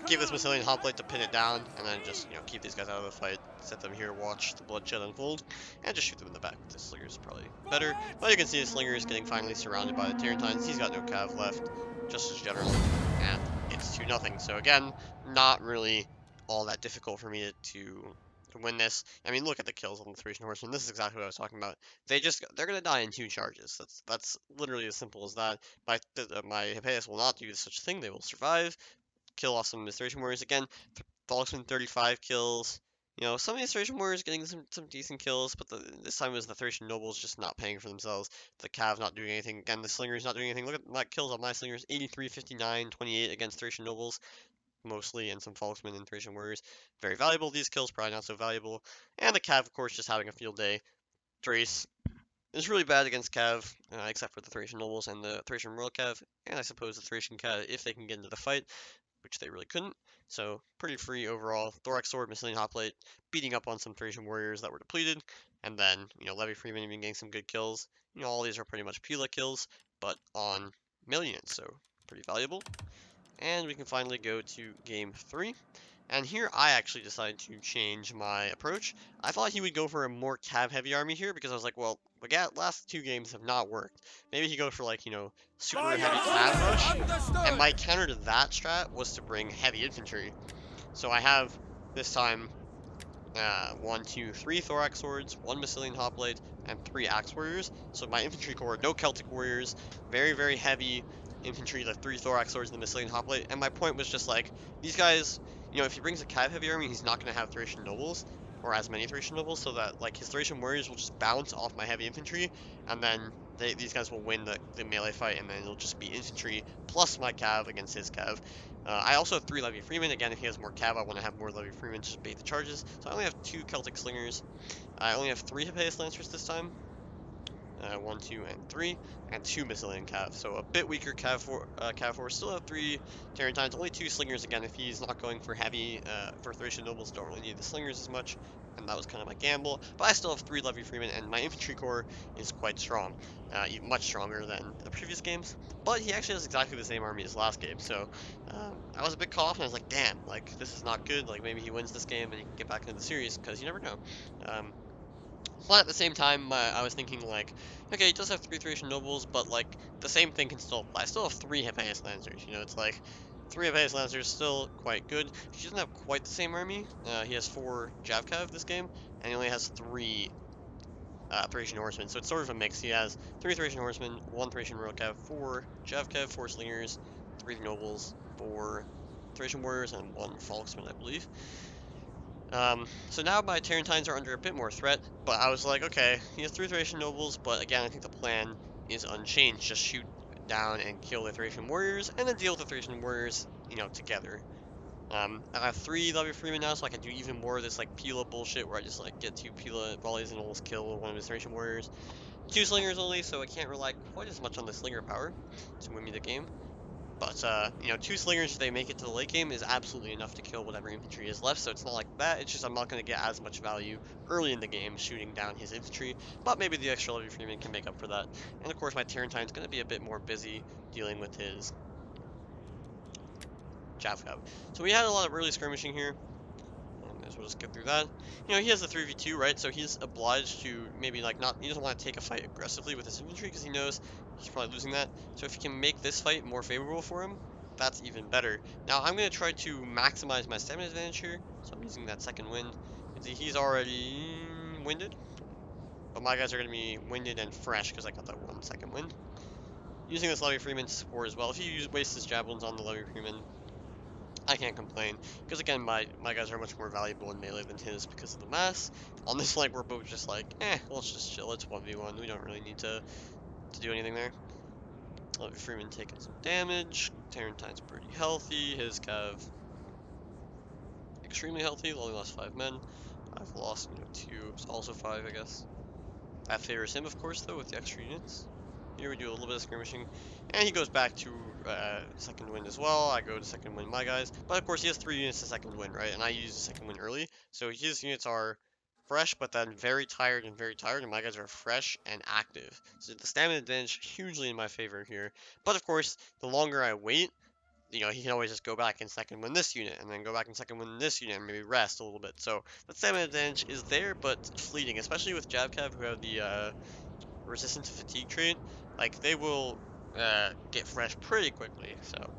A: Keep this Massilian Hoplite to pin it down, and then just keep these guys out of the fight. Set them here, watch the bloodshed unfold, and just shoot them in the back. This Slinger is probably better. But you can see the Slinger is getting finally surrounded by the Tarentines. He's got no cav left, just his general, and it's 2-0. So again, not really all that difficult for me to win this. I mean, look at the kills on the Thracian Horsemen. This is exactly what I was talking about. They're gonna die in 2 charges. That's literally as simple as that. My Hippeus will not do such a thing. They will survive. Kill off some Administration Warriors again. Volksman 35 kills. Some Administration Warriors getting some decent kills, but this time it was the Thracian Nobles just not paying for themselves. The Cav not doing anything. Again, the Slingers not doing anything. Look at my kills on my Slingers. 83, 59, 28 against Thracian Nobles. Mostly, and some Falksmen and Thracian Warriors. Very valuable. These kills probably not so valuable. And the Cav, of course, just having a field day. Thrace is really bad against Cav, except for the Thracian Nobles and the Thracian Royal Cav, and I suppose the Thracian Cav if they can get into the fight, which they really couldn't. So pretty free overall. Thorax Sword, Massilian Hoplite, beating up on some Thracian warriors that were depleted, and then Levy Freeman even getting some good kills. All these are pretty much Pila kills, but on mill units, so pretty valuable. And we can finally go to game 3. And here I actually decided to change my approach. I thought he would go for a more cav heavy army here because I was like, well, the last 2 games have not worked. Maybe he'd go for like, super
B: By your
A: heavy cav
B: orders,
A: rush. And
B: understood!
A: my counter to that strat was to bring heavy infantry. So I have this time 1, 2, 3 Thorax Swords, 1 Massilian Hoplite, and 3 Axe Warriors. So my infantry corps, no Celtic Warriors, very, very heavy infantry, the 3 Thorax Swords and the Massilian Hoplite. And my point was just like, these guys, if he brings a Cav heavy army, he's not going to have Thracian Nobles, or as many Thracian Nobles, so that like his Thracian Warriors will just bounce off my heavy infantry, and then these guys will win the melee fight, and then it'll just be infantry plus my Cav against his Cav. I also have 3 Levy Freeman. Again, if he has more cav, I want to have more Levy Freeman to just bait the charges. So I only have 2 Celtic Slingers. I only have 3 Hippeus Lancers this time. 1, 2, and 3, and 2 Massilian Cav. So a bit weaker Cav force. Still have 3 Terrantines, only 2 Slingers again. If he's not going for heavy, for Thracian Nobles, don't really need the Slingers as much. And that was kind of my gamble. But I still have 3 Levy Freeman, and my infantry corps is quite strong. Much stronger than the previous games. But he actually has exactly the same army as last game. So I was a bit caught off, and I was like, damn, like, this is not good. Like, maybe he wins this game and he can get back into the series, because you never know. But at the same time, I was thinking like, okay, he does have 3 Thracian nobles, but like the same thing can still apply. I still have 3 Hippeus Lancers. It's like 3 Hippeus Lancers still quite good. He doesn't have quite the same army. He has 4 Javcav this game, and he only has 3 Thracian Horsemen. So it's sort of a mix. He has 3 Thracian Horsemen, 1 Thracian Royal Cav, 4 Javcav, 4 Slingers, 3 Nobles, 4 Thracian Warriors, and 1 Falksman, I believe. So now my Tarentines are under a bit more threat, but I was like, okay, he has 3 Thracian nobles, but again, I think the plan is unchanged. Just shoot down and kill the Thracian warriors, and then deal with the Thracian warriors, together. I have 3 Levy Freeman now, so I can do even more of this, like, Pila bullshit, where I just, like, get 2 Pila volleys and almost kill one of his Thracian warriors. 2 Slingers only, so I can't rely quite as much on the Slinger power to win me the game. But, 2 Slingers, if they make it to the late game, is absolutely enough to kill whatever infantry is left, so it's not like that, it's just I'm not going to get as much value early in the game shooting down his infantry, but maybe the extra Levy Freeman can make up for that. And of course my Tarentine's going to be a bit more busy dealing with his Javcav. So we had a lot of early skirmishing here. As we'll just get through that. He has a 3v2, right? So he's obliged to maybe like not, he doesn't want to take a fight aggressively with his infantry because he knows he's probably losing that. So if he can make this fight more favorable for him, that's even better. Now I'm going to try to maximize my stamina advantage here. So I'm using that second wind. He's already winded. But my guys are going to be winded and fresh because I got that 1 second wind. Using this Levy Freeman support as well. If he wastes his javelins on the Levy Freeman, I can't complain, because again, my guys are much more valuable in melee than his because of the mass. On this flank, we're both just like, let's just chill, it's 1v1, we don't really need to do anything there. Levy Freeman taking some damage, Tarentine's pretty healthy, his Cav extremely healthy, only lost 5 men. I've lost, 2, also 5, I guess. That favors him, of course, though, with the extra units. Here we do a little bit of skirmishing, and he goes back to second wind as well. I go to second wind my guys, but of course he has 3 units to second wind, right? And I use the second wind early, so his units are fresh, but then very tired, and my guys are fresh and active. So the stamina advantage hugely in my favor here. But of course, the longer I wait, he can always just go back and second win this unit, and then go back and second win this unit, and maybe rest a little bit. So the stamina advantage is there, but fleeting, especially with Javcav, who have the resistant to fatigue trait. Like, they will get fresh pretty quickly, so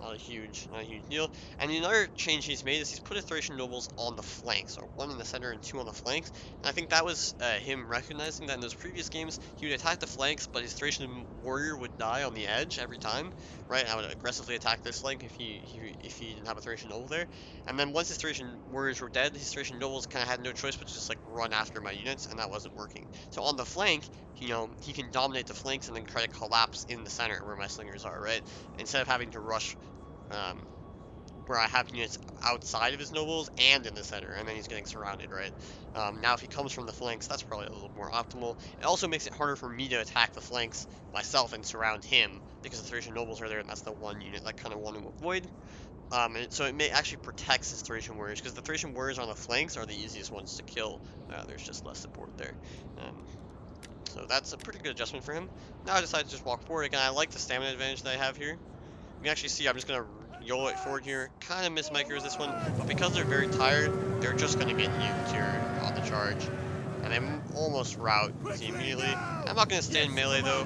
A: not a huge deal. And another change he's made is he's put his Thracian nobles on the flanks, or 1 in the center and 2 on the flanks. And I think that was him recognizing that in those previous games, he would attack the flanks, but his Thracian warrior would die on the edge every time, right? And I would aggressively attack this flank if he didn't have a Thracian noble there. And then once his Thracian warriors were dead, his Thracian nobles kind of had no choice but to just like run after my units, and that wasn't working. So on the flank, he can dominate the flanks and then try to collapse in the center where my slingers are, right? Instead of having to rush um, where I have units outside of his nobles and in the center, and then he's getting surrounded, right? Now if he comes from the flanks, that's probably a little more optimal. It also makes it harder for me to attack the flanks myself and surround him, because the Thracian nobles are there, and that's the one unit that I kind of want to avoid. So it may actually protects his Thracian warriors, because the Thracian warriors on the flanks are the easiest ones to kill. There's just less support there. Um, so that's a pretty good adjustment for him. Now I decided to just walk forward again. I like the stamina advantage that I have here. You can actually see I'm just going to YOLO it forward here. Kind of miss micros this one, but because they're very tired, they're just going to get nuked here on the charge. And they almost rout Z immediately. I'm not going to stay in melee though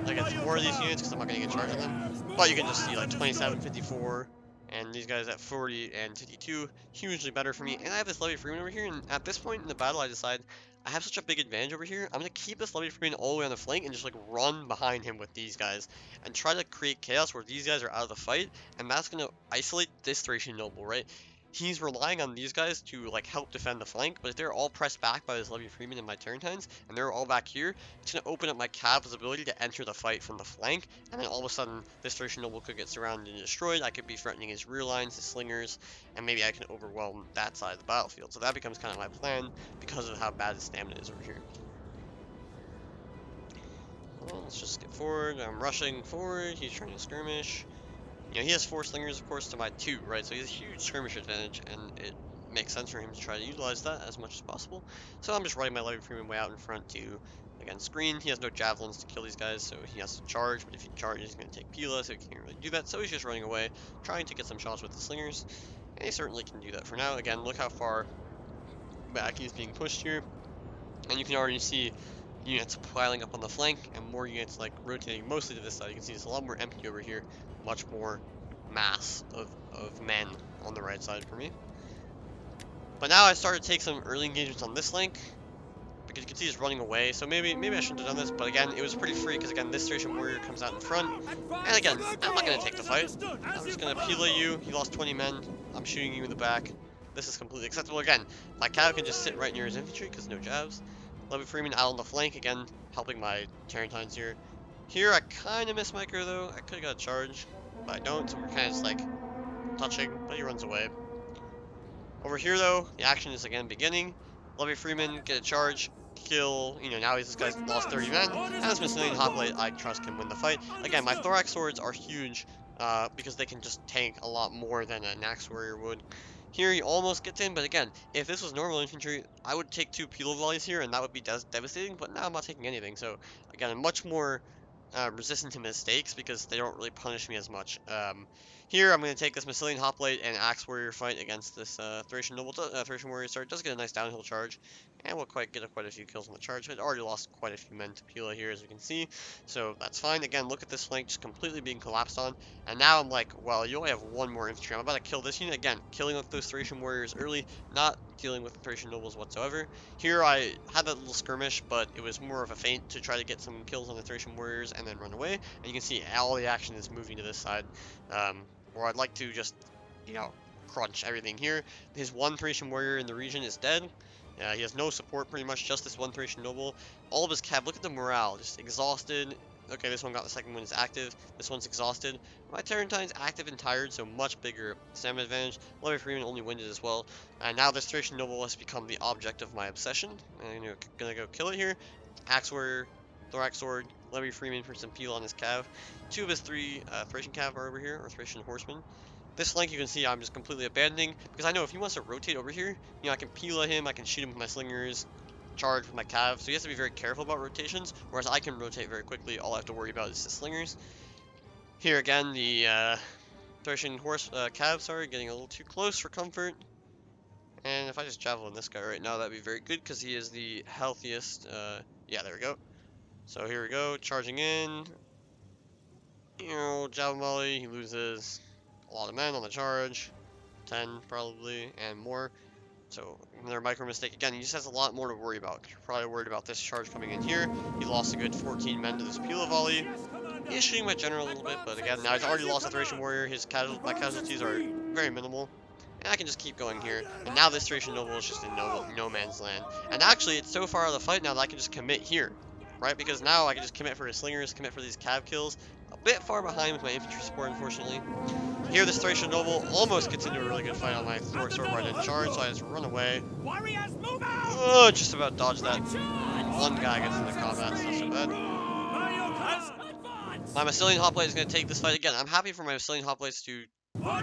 A: against more of these units because I'm not going to get charged on them. But you can just see like 27, 54, and these guys at 40 and 52, hugely better for me. And I have this Levy Freeman over here, and at this point in the battle I decide I have such a big advantage over here, I'm going to keep this Levy Freeman all the way on the flank and just like run behind him with these guys and try to create chaos where these guys are out of the fight, and that's going to isolate this Thracian noble, right? He's relying on these guys to like help defend the flank, but if they're all pressed back by this Levy Freeman and my Turrentines, and they're all back here, it's going to open up my Cav's ability to enter the fight from the flank, and then all of a sudden this Thracian noble could get surrounded and destroyed. I could be threatening his rear lines, his slingers, and maybe I can overwhelm that side of the battlefield. So that becomes kind of my plan because of how bad his stamina is over here. Well, let's just get forward. I'm rushing forward. He's trying to skirmish. You know, he has 4 slingers, of course, to my 2, right? So he has a huge skirmish advantage, and it makes sense for him to try to utilize that as much as possible. So I'm just running my Levy Freeman way out in front to, again, screen. He has no javelins to kill these guys, so he has to charge, but if he charges, he's going to take Pila, so he can't really do that. So he's just running away, trying to get some shots with the slingers, and he certainly can do that for now. Again, look how far back he's being pushed here, and you can already see units piling up on the flank and more units like rotating mostly to this side. You can see it's a lot more empty over here, much more mass of men on the right side for me. But now I started to take some early engagements on this flank because you can see he's running away. So maybe I shouldn't have done this, but again, it was pretty free because again, this Thracian warrior comes out in front, and again, I'm not gonna take the fight. I'm just gonna Pila you. He lost 20 men. I'm shooting you in the back. This is completely acceptable. Again, my Cav can just sit right near his infantry because no jabs. Levy Freeman out on the flank again, helping my Tarentines here. Here I kind of miss micro though. I could have got a charge, but I don't, so we're kind of just like touching, but he runs away. Over here though, the action is again beginning. Levy Freeman get a charge, kill, you know, now this guy's lost 30 men, and this Massilian Hoplite, I trust can win the fight. Again, my Thorax swords are huge, because they can just tank a lot more than a Nax warrior would. Here he almost gets in, but again, if this was normal infantry, I would take 2 Pila volleys here, and that would be devastating, but now I'm not taking anything, so again, I'm much more resistant to mistakes because they don't really punish me as much. Here I'm going to take this Massilian Hoplite and Axe Warrior fight against this Thracian Thracian Warrior. Sorry, does get a nice downhill charge, and we'll get quite a few kills on the charge. But already lost quite a few men to Pila here, as you can see, so that's fine. Again, look at this flank just completely being collapsed on, and now I'm like, well, you only have 1 more infantry. I'm about to kill this unit again, killing off those Thracian Warriors early, not dealing with the Thracian nobles whatsoever. Here I had that little skirmish, but it was more of a feint to try to get some kills on the Thracian Warriors and then run away. And you can see all the action is moving to this side, where I'd like to just, you know, crunch everything here. His 1 Thracian Warrior in the region is dead. He has no support pretty much, just this 1 Thracian noble. All of his cav, look at the morale, just exhausted. Okay, this one got the second one is active. This one's exhausted. My Tarentine's active and tired, so much bigger stamina advantage. Levy Freeman only winded as well. And now this Thracian noble has become the object of my obsession. I'm gonna go kill it here. Axe Warrior, Thorax Sword, Levy Freeman for some peel on his cav. 2 of his 3 Thracian cav are over here, or Thracian horsemen. This flank you can see I'm just completely abandoning, because I know if he wants to rotate over here, you know, I can Pila him, I can shoot him with my slingers, charge with my cav, so he has to be very careful about rotations, whereas I can rotate very quickly. All I have to worry about is the slingers. Here again, the Thracian cav, sorry, getting a little too close for comfort. And if I just javelin this guy right now, that'd be very good, because he is the healthiest, yeah, there we go. So here we go, charging in, you know, javelin volley, he loses a lot of men on the charge, 10 probably, and more. So another micro mistake again. He just has a lot more to worry about. You're probably worried about this charge coming in here. He lost a good 14 men to this Pila volley. He's shooting my general a little bit, but again, now he's already lost a Thracian warrior. My casualties are very minimal, and I can just keep going here. And now this Thracian noble is just in no man's land. And actually, it's so far out of the fight now that I can just commit here, right? Because now I can just commit for his slingers, commit for these cav kills. A bit far behind with my infantry support, unfortunately. Here, this Thracian noble almost gets into a really good fight on my Thorax sword where I didn't charge, so I just run away. Oh, just about dodged that. 1 guy gets into combat, so not so bad. My Massilian Hoplite is going to take this fight again. I'm happy for my Massilian Hoplites to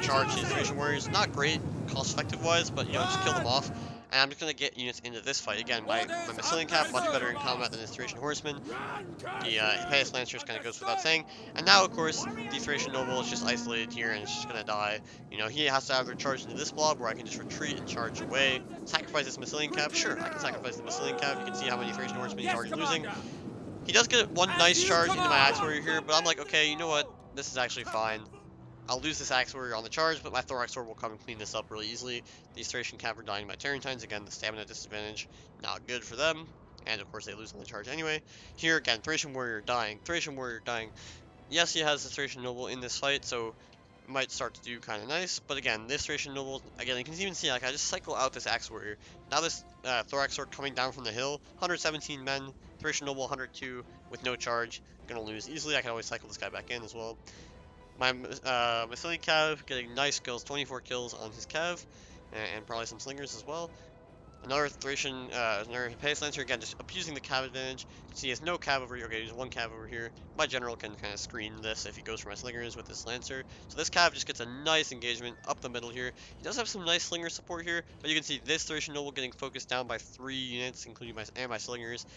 A: charge his Thracian warriors. Not great cost-effective wise, but you know, just kill them off. And I'm just gonna get units into this fight. Again, my Massilian Cav much better in combat than his Thracian Horseman. The Hippeus Lancers kind of goes without saying. And now, of course, the Thracian Noble is just isolated here and it's just gonna die. You know, he has to either charge into this blob where I can just retreat and charge away. Sacrifice this Massilian Cav? Sure, I can sacrifice the Massilian Cav. You can see how many Thracian Horsemen he's already losing. He does get one nice charge into my Axe Warrior here, but I'm like, okay, you know what? This is actually fine. I'll lose this Axe Warrior on the charge, but my Thorax Sword will come and clean this up really easily. These Thracian Cav are dying by Tarentines. Again, the stamina disadvantage, not good for them. And of course they lose on the charge anyway. Here again, Thracian Warrior dying. Thracian Warrior dying. Yes, he has the Thracian Noble in this fight, so it might start to do kind of nice. But again, this Thracian Noble, again, you can even see, like, I just cycle out this Axe Warrior. Now this Thorax Sword coming down from the hill. 117 men. Thracian Noble 102 with no charge. Gonna lose easily. I can always cycle this guy back in as well. My Massilia Cav getting nice kills, 24 kills on his Cav, and probably some slingers as well. Another Thracian, another Hippeus Lancer, again, just abusing the Cav advantage. You see he has no Cav over here. Okay, there's one Cav over here. My General can kind of screen this if he goes for my slingers with this Lancer. So this Cav just gets a nice engagement up the middle here. He does have some nice slinger support here, but you can see this Thracian Noble getting focused down by 3 units, including my slingers.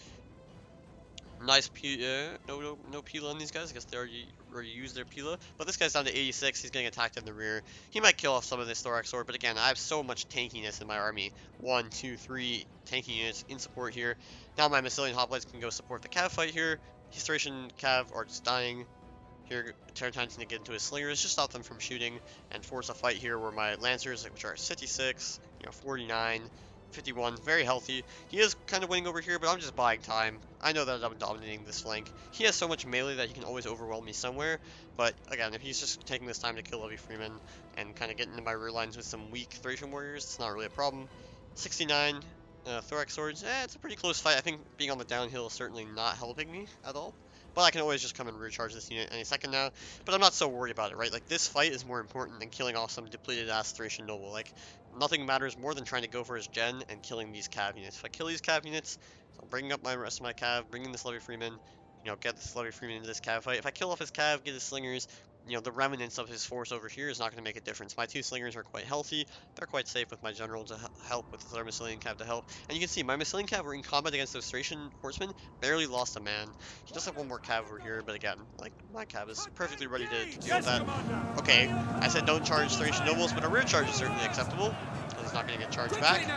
A: Nice no Pila on these guys. I guess they already used their Pila. But this guy's down to 86. He's getting attacked in the rear. He might kill off some of this Thorax Sword, but again, I have so much tankiness in my army. 1, 2, 3 tanky units in support here. Now my Massilian Hoplites can go support the Cav fight here. His Thracian Cav are just dying. Here, Tarentines need to get into his slingers, just stop them from shooting, and force a fight here where my Lancers, which are 56, 49, 51, very healthy. He is kind of winning over here, but I'm just buying time. I know that I'm dominating this flank. He has so much melee that he can always overwhelm me somewhere, but again, if he's just taking this time to kill Levy Freeman and kind of get into my rear lines with some weak Thracian warriors, it's not really a problem. 69 Thorax Swords, it's a pretty close fight. I think being on the downhill is certainly not helping me at all. But I can always just come and recharge this unit any second now. But I'm not so worried about it, right? Like, this fight is more important than killing off some depleted-ass Thracian Noble. Like, nothing matters more than trying to go for his gen and killing these Cav units. If I kill these Cav units, I'm bringing up my rest of my Cav, bringing this Levy Freeman, get this Levy Freeman into this Cav fight. If I kill off his Cav, get his Slingers, the remnants of his force over here is not going to make a difference. My 2 Slingers are quite healthy. They're quite safe with my General to help with this other Massilian Cav to help. And you can see, my Massilian Cav were in combat against those Thracian Horsemen, barely lost a man. He does have one more Cav over here, but again, like, my Cav is perfectly ready to deal with that. Okay, I said don't charge Thracian Nobles, but a rear charge is certainly acceptable, because he's not going to get charged back.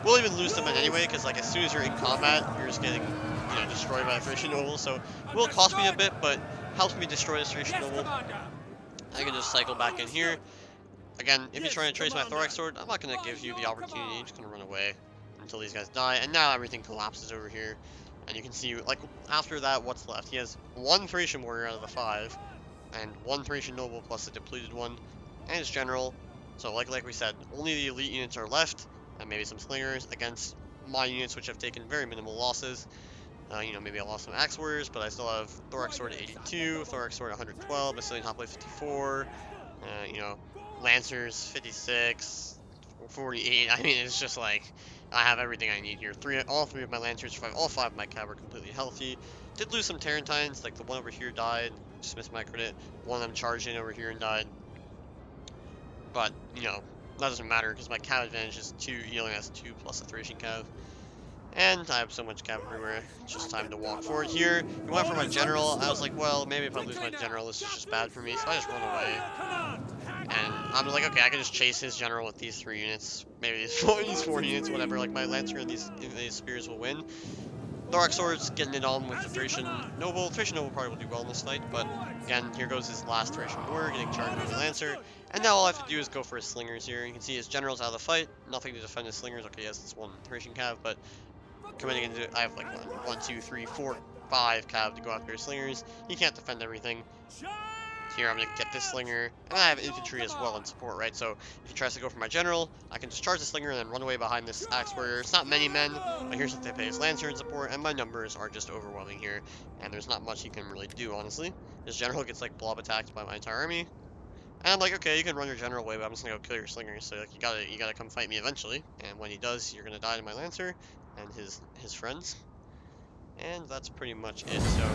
A: We'll even lose them anyway, because like as soon as you're in combat, you're just getting destroyed by the Thracian Noble, so it will cost me a bit, but helps me destroy the Thracian Noble. I can just cycle back in here. Again, if you're trying to trace my Thorax Sword, I'm not going to give you the opportunity, I'm just going to run away until these guys die, and now everything collapses over here. And you can see, like, after that, what's left? He has 1 Thracian Warrior out of the 5, and 1 Thracian Noble plus a depleted one, and his General. So, like we said, only the elite units are left, and maybe some Slingers against my units, which have taken very minimal losses. Maybe I lost some Axe Warriors, but I still have Thorax Sword at 82, Thorax Sword at 112, Massilian Hoplite 54, Lancers 56, 48. I mean, it's just like, I have everything I need here. All 3 of my Lancers survived, all 5 of my Cav are completely healthy. Did lose some Tarentines, like the one over here died, just missed my credit. One of them charged in over here and died. But, that doesn't matter, because my Cav advantage is 2, he only has 2 plus a Thracian Cav. And I have so much Cav everywhere, it's just time to walk forward here. He went for my General, I was like, well, maybe if I lose my General, this is just bad for me, so I just run away. And I'm like, okay, I can just chase his General with these 3 units, maybe these 4 units, whatever, like my Lancer and these Spears will win. Thorax Sword's getting it on with the Thracian Noble. Thracian Noble probably will do well in this fight, but again, here goes his last Thracian Warrior getting charged by the Lancer. And now all I have to do is go for his Slingers here. You can see his General's out of the fight, nothing to defend his Slingers. Okay, yes, it's 1 Thracian Cav, but coming into, I have like 1, 2, 3, 4, 5 Cav to go after his Slingers. He can't defend everything. Here I'm going to get this Slinger, and I have infantry as well in support, right? So if he tries to go for my General, I can just charge the Slinger and then run away behind this Axe Warrior. It's not many men, but here's what they pay his Lancer in support, and my numbers are just overwhelming here, and there's not much he can really do, honestly. His General gets like blob attacked by my entire army, and I'm like, okay, you can run your General away, but I'm just going to go kill your Slinger, so like, you gotta come fight me eventually, and when he does, you're going to die to my Lancer and his friends. And that's pretty much it. So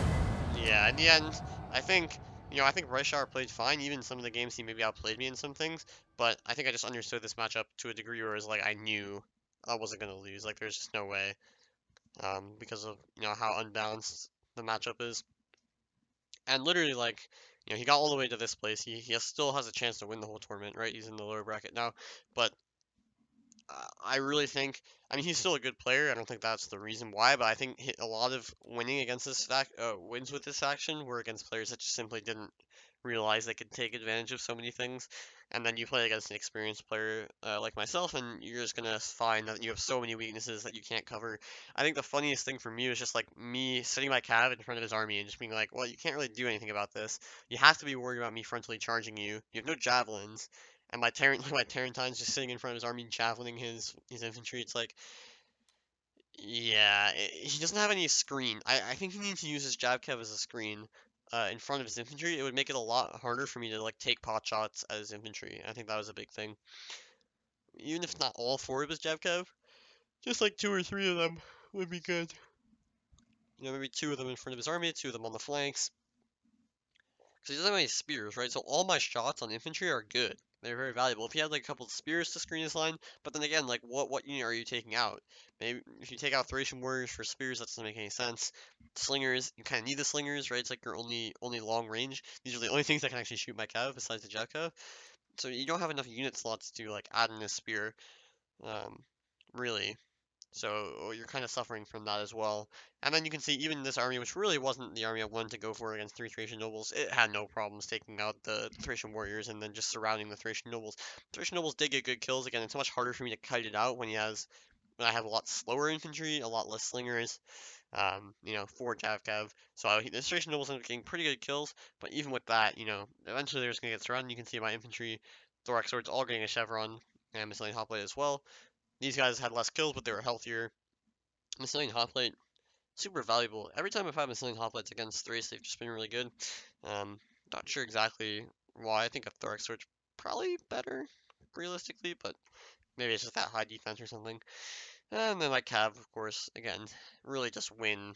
A: yeah, in the end, I think I think RiceShower played fine, even in some of the games he maybe outplayed me in some things, but I think I just understood this matchup to a degree where it was like I knew I wasn't gonna lose. Like there's just no way, because of how unbalanced the matchup is. And literally like he got all the way to this place. He still has a chance to win the whole tournament, right? He's in the lower bracket now, but I really think, I mean, he's still a good player. I don't think that's the reason why, but I think a lot of winning against wins with this faction were against players that just simply didn't realize they could take advantage of so many things. And then you play against an experienced player like myself, and you're just gonna find that you have so many weaknesses that you can't cover. I think the funniest thing for me was just like me sitting my cav in front of his army and just being like, well, you can't really do anything about this. You have to be worried about me frontally charging you. You have no javelins. And my my Tarentine's just sitting in front of his army javelin his infantry. It's like, yeah, he doesn't have any screen. I think he needs to use his jab cav as a screen in front of his infantry. It would make it a lot harder for me to like take pot shots as infantry. I think that was a big thing. Even if not all four of his jab cav, just like two or three of them would be good. Maybe two of them in front of his army, two of them on the flanks. Because he doesn't have any spears, right? So all my shots on infantry are good. They're very valuable. If he had like a couple of spears to screen his line, but then again, like what unit are you taking out? Maybe if you take out Thracian warriors for spears, that doesn't make any sense. Slingers, you kind of need the slingers, right? It's like your only long range. These are the only things that can actually shoot my cav besides the jet cav. So you don't have enough unit slots to like add in a spear, um, really. So you're kind of suffering from that as well. And then you can see even this army, which really wasn't the army I wanted to go for against three Thracian nobles, it had no problems taking out the Thracian warriors and then just surrounding the Thracian nobles. Thracian nobles did get good kills. Again, it's much harder for me to kite it out when I have a lot slower infantry, a lot less slingers, 4 Jav Cav. So the Thracian nobles ended up getting pretty good kills, but even with that, eventually they're just going to get surrounded. You can see my infantry, Thorax swords all getting a chevron, and Massilian hoplite as well. These guys had less kills, but they were healthier. Massilian Hoplite, super valuable. Every time I've had Massilian Hoplites against Thrace, they've just been really good. Not sure exactly why. I think a Thorax Sword's probably better, realistically, but maybe it's just that high defense or something. And then my Cav, of course, again, really just win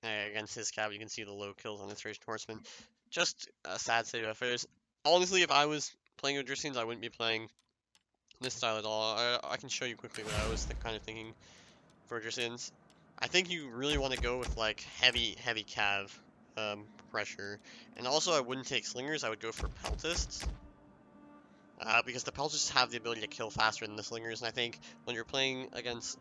A: against his Cav. You can see the low kills on the Thracian Horseman. Just a sad state of affairs. Honestly, if I was playing Odrysians, I wouldn't be playing this style at all. I can show you quickly what I was kind of thinking for Odrysians. I think you really want to go with like heavy cav pressure, and also I wouldn't take slingers. I would go for peltists, because the peltists have the ability to kill faster than the slingers. And I think when you're playing against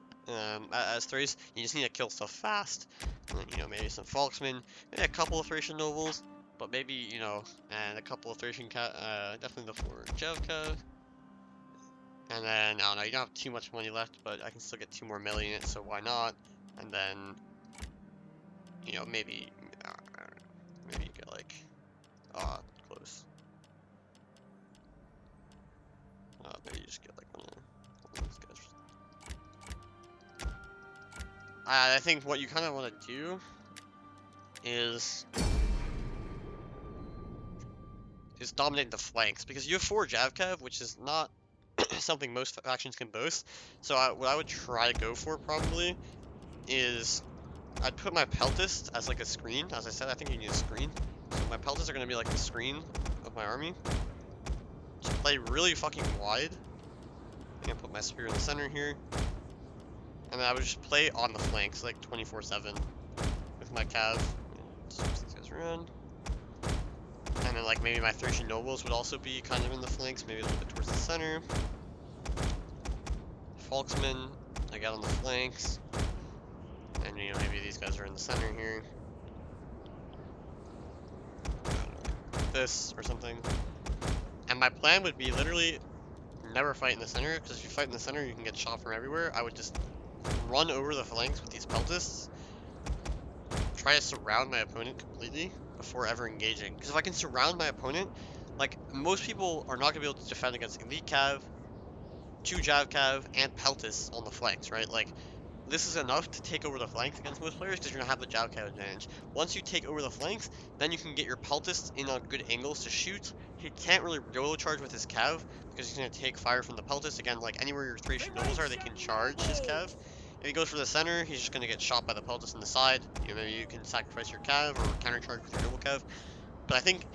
A: as Thrace, you just need to kill stuff fast. And then, maybe some Falksmen, maybe a couple of Thracian nobles, but maybe and a couple of Thracian definitely the 4 Jevka. And then, I don't know, you don't have too much money left, but I can still get 2 more melee units, so why not? And then, maybe, maybe you get like, close. Maybe you just get like one of these guys. I think what you kind of want to do is dominate the flanks, because you have 4 Javcav, which is not something most factions can boast. So what I would try to go for probably is I'd put my Peltist as like a screen. As I said, I think you need a screen. So my Peltists are going to be like the screen of my army. Just play really fucking wide. I'm going to put my spear in the center here. And then I would just play on the flanks like 24/7 with my Cav. Switch these guys around. And then like maybe my Thracian nobles would also be kind of in the flanks, maybe a little bit towards the center. Falksmen, I got on the flanks. And maybe these guys are in the center here. I don't know, like this or something. And my plan would be literally never fight in the center, because if you fight in the center, you can get shot from everywhere. I would just run over the flanks with these peltists, try to surround my opponent completely before ever engaging. Because if I can surround my opponent, like most people are not gonna be able to defend against elite cav, 2 jav cav, and peltists on the flanks, right? Like this is enough to take over the flanks against most players because you're gonna have the jav cav advantage. Once you take over the flanks, then you can get your peltists in on good angles to shoot. He can't really YOLO charge with his cav because he's gonna take fire from the peltists. Again, like anywhere your Thracian nobles are, they can charge his cav. If he goes for the center, he's just gonna get shot by the peltists on the side. Maybe you can sacrifice your cav or countercharge with your noble cav. But I think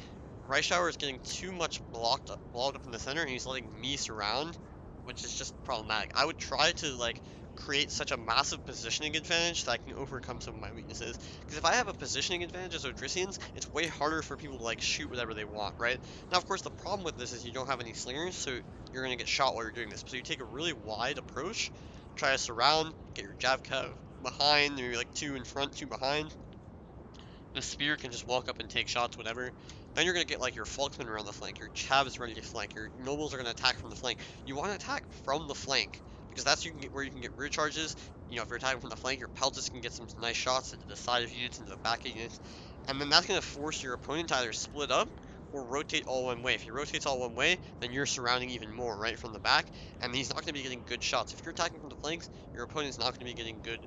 A: RiceShower is getting too much blocked up in the center, and he's letting me surround, which is just problematic. I would try to like create such a massive positioning advantage that I can overcome some of my weaknesses. Because if I have a positioning advantage as Odrysians, it's way harder for people to like shoot whatever they want, right? Now, of course, the problem with this is you don't have any slingers, so you're gonna get shot while you're doing this. So you take a really wide approach, try to surround, get your jab cav behind, maybe like two in front, two behind. The spear can just walk up and take shots, whatever. Then you're going to get like your Falkmen around the flank, your Chavs ready to flank, your Nobles are going to attack from the flank. You want to attack from the flank because that's where you can get rear charges. You know, if you're attacking from the flank, your Peltas can get some nice shots into the side of units, into the back of units. And then that's going to force your opponent to either split up or rotate all one way. If he rotates all one way, then you're surrounding even more, right, from the back, and he's not going to be getting good shots. If you're attacking from the flanks, your opponent's not going to be getting good,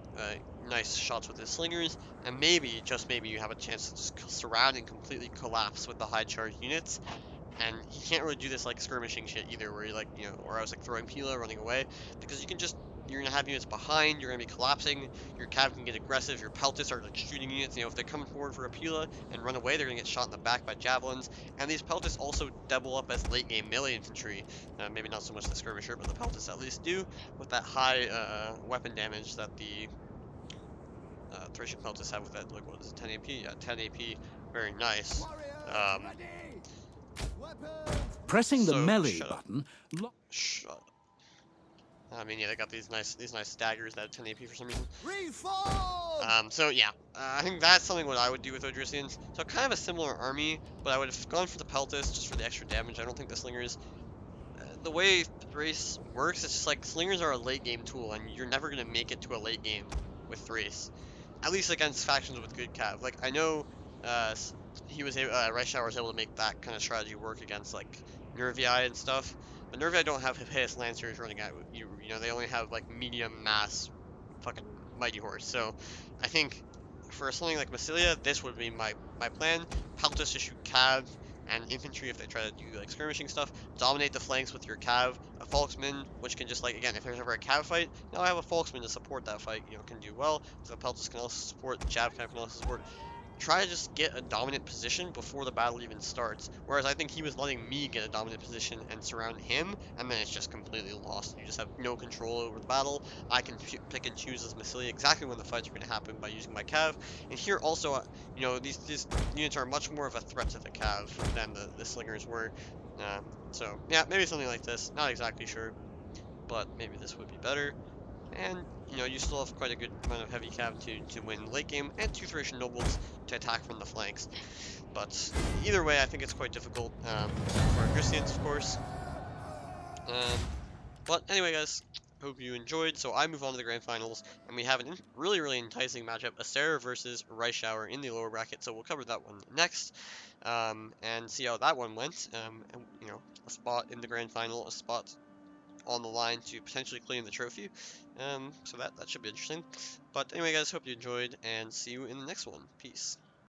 A: nice shots with his slingers, and maybe, just maybe, you have a chance to just surround and completely collapse with the high charge units. And he can't really do this like skirmishing shit either, where you like, you know, or I was like throwing Pila, running away, because you can just, you're gonna have units behind, you're gonna be collapsing, your cav can get aggressive, your peltas are like shooting units, you know, if they're coming forward for a Pila and run away, they're gonna get shot in the back by javelins, and these peltas also double up as late game melee infantry, maybe not so much the skirmisher, but the peltas at least do, with that high weapon damage that the Thracian peltas have with that, like, what is it, 10 AP? Yeah, 10 AP, very nice. Um,
B: Pressing the
A: so,
B: melee
A: shut up.
B: button.
A: Shut up. I mean, yeah, they got these nice daggers that have 10 AP for some reason.
B: Reform!
A: So yeah, I think that's something what I would do with Odrysians. So kind of a similar army, but I would have gone for the Peltas just for the extra damage. I don't think the Slingers, the way Thrace works, it's just like Slingers are a late game tool, and you're never gonna make it to a late game with Thrace. At least against factions with good cav. Like I know, he was able, RiceShower was able to make that kind of strategy work against like Nervii and stuff. But Nervii don't have Hippias Lancers running at you. You know, they only have like medium mass fucking mighty horse. So I think for something like Massilia, this would be my plan. Peltas to shoot cav and infantry if they try to do like skirmishing stuff. Dominate the flanks with your cav, a Falksman, which can just like again, if there's ever a cav fight, now I have a Falksman to support that fight. You know, can do well. So the Peltas can also support. The Jab cav can also support. Try to just get a dominant position before the battle even starts. Whereas I think he was letting me get a dominant position and surround him, and then it's just completely lost. You just have no control over the battle. I can pick and choose as Massilia exactly when the fights are going to happen by using my Cav. And here also, you know, these units are much more of a threat to the Cav than the Slingers were. So, yeah, maybe something like this. Not exactly sure, but maybe this would be better. And, you know, you still have quite a good amount of heavy cav to win late game, and two Thracian nobles to attack from the flanks. But either way, I think it's quite difficult for Christians, of course. Um, but anyway, guys, hope you enjoyed. So I move on to the grand finals, and we have a really enticing matchup: Astera versus RiceShower in the lower bracket. So we'll cover that one next, and see how that one went. And you know, a spot in the grand final, a spot on the line to potentially claim the trophy. So that should be interesting. But anyway, guys, hope you enjoyed, and see you in the next one. Peace.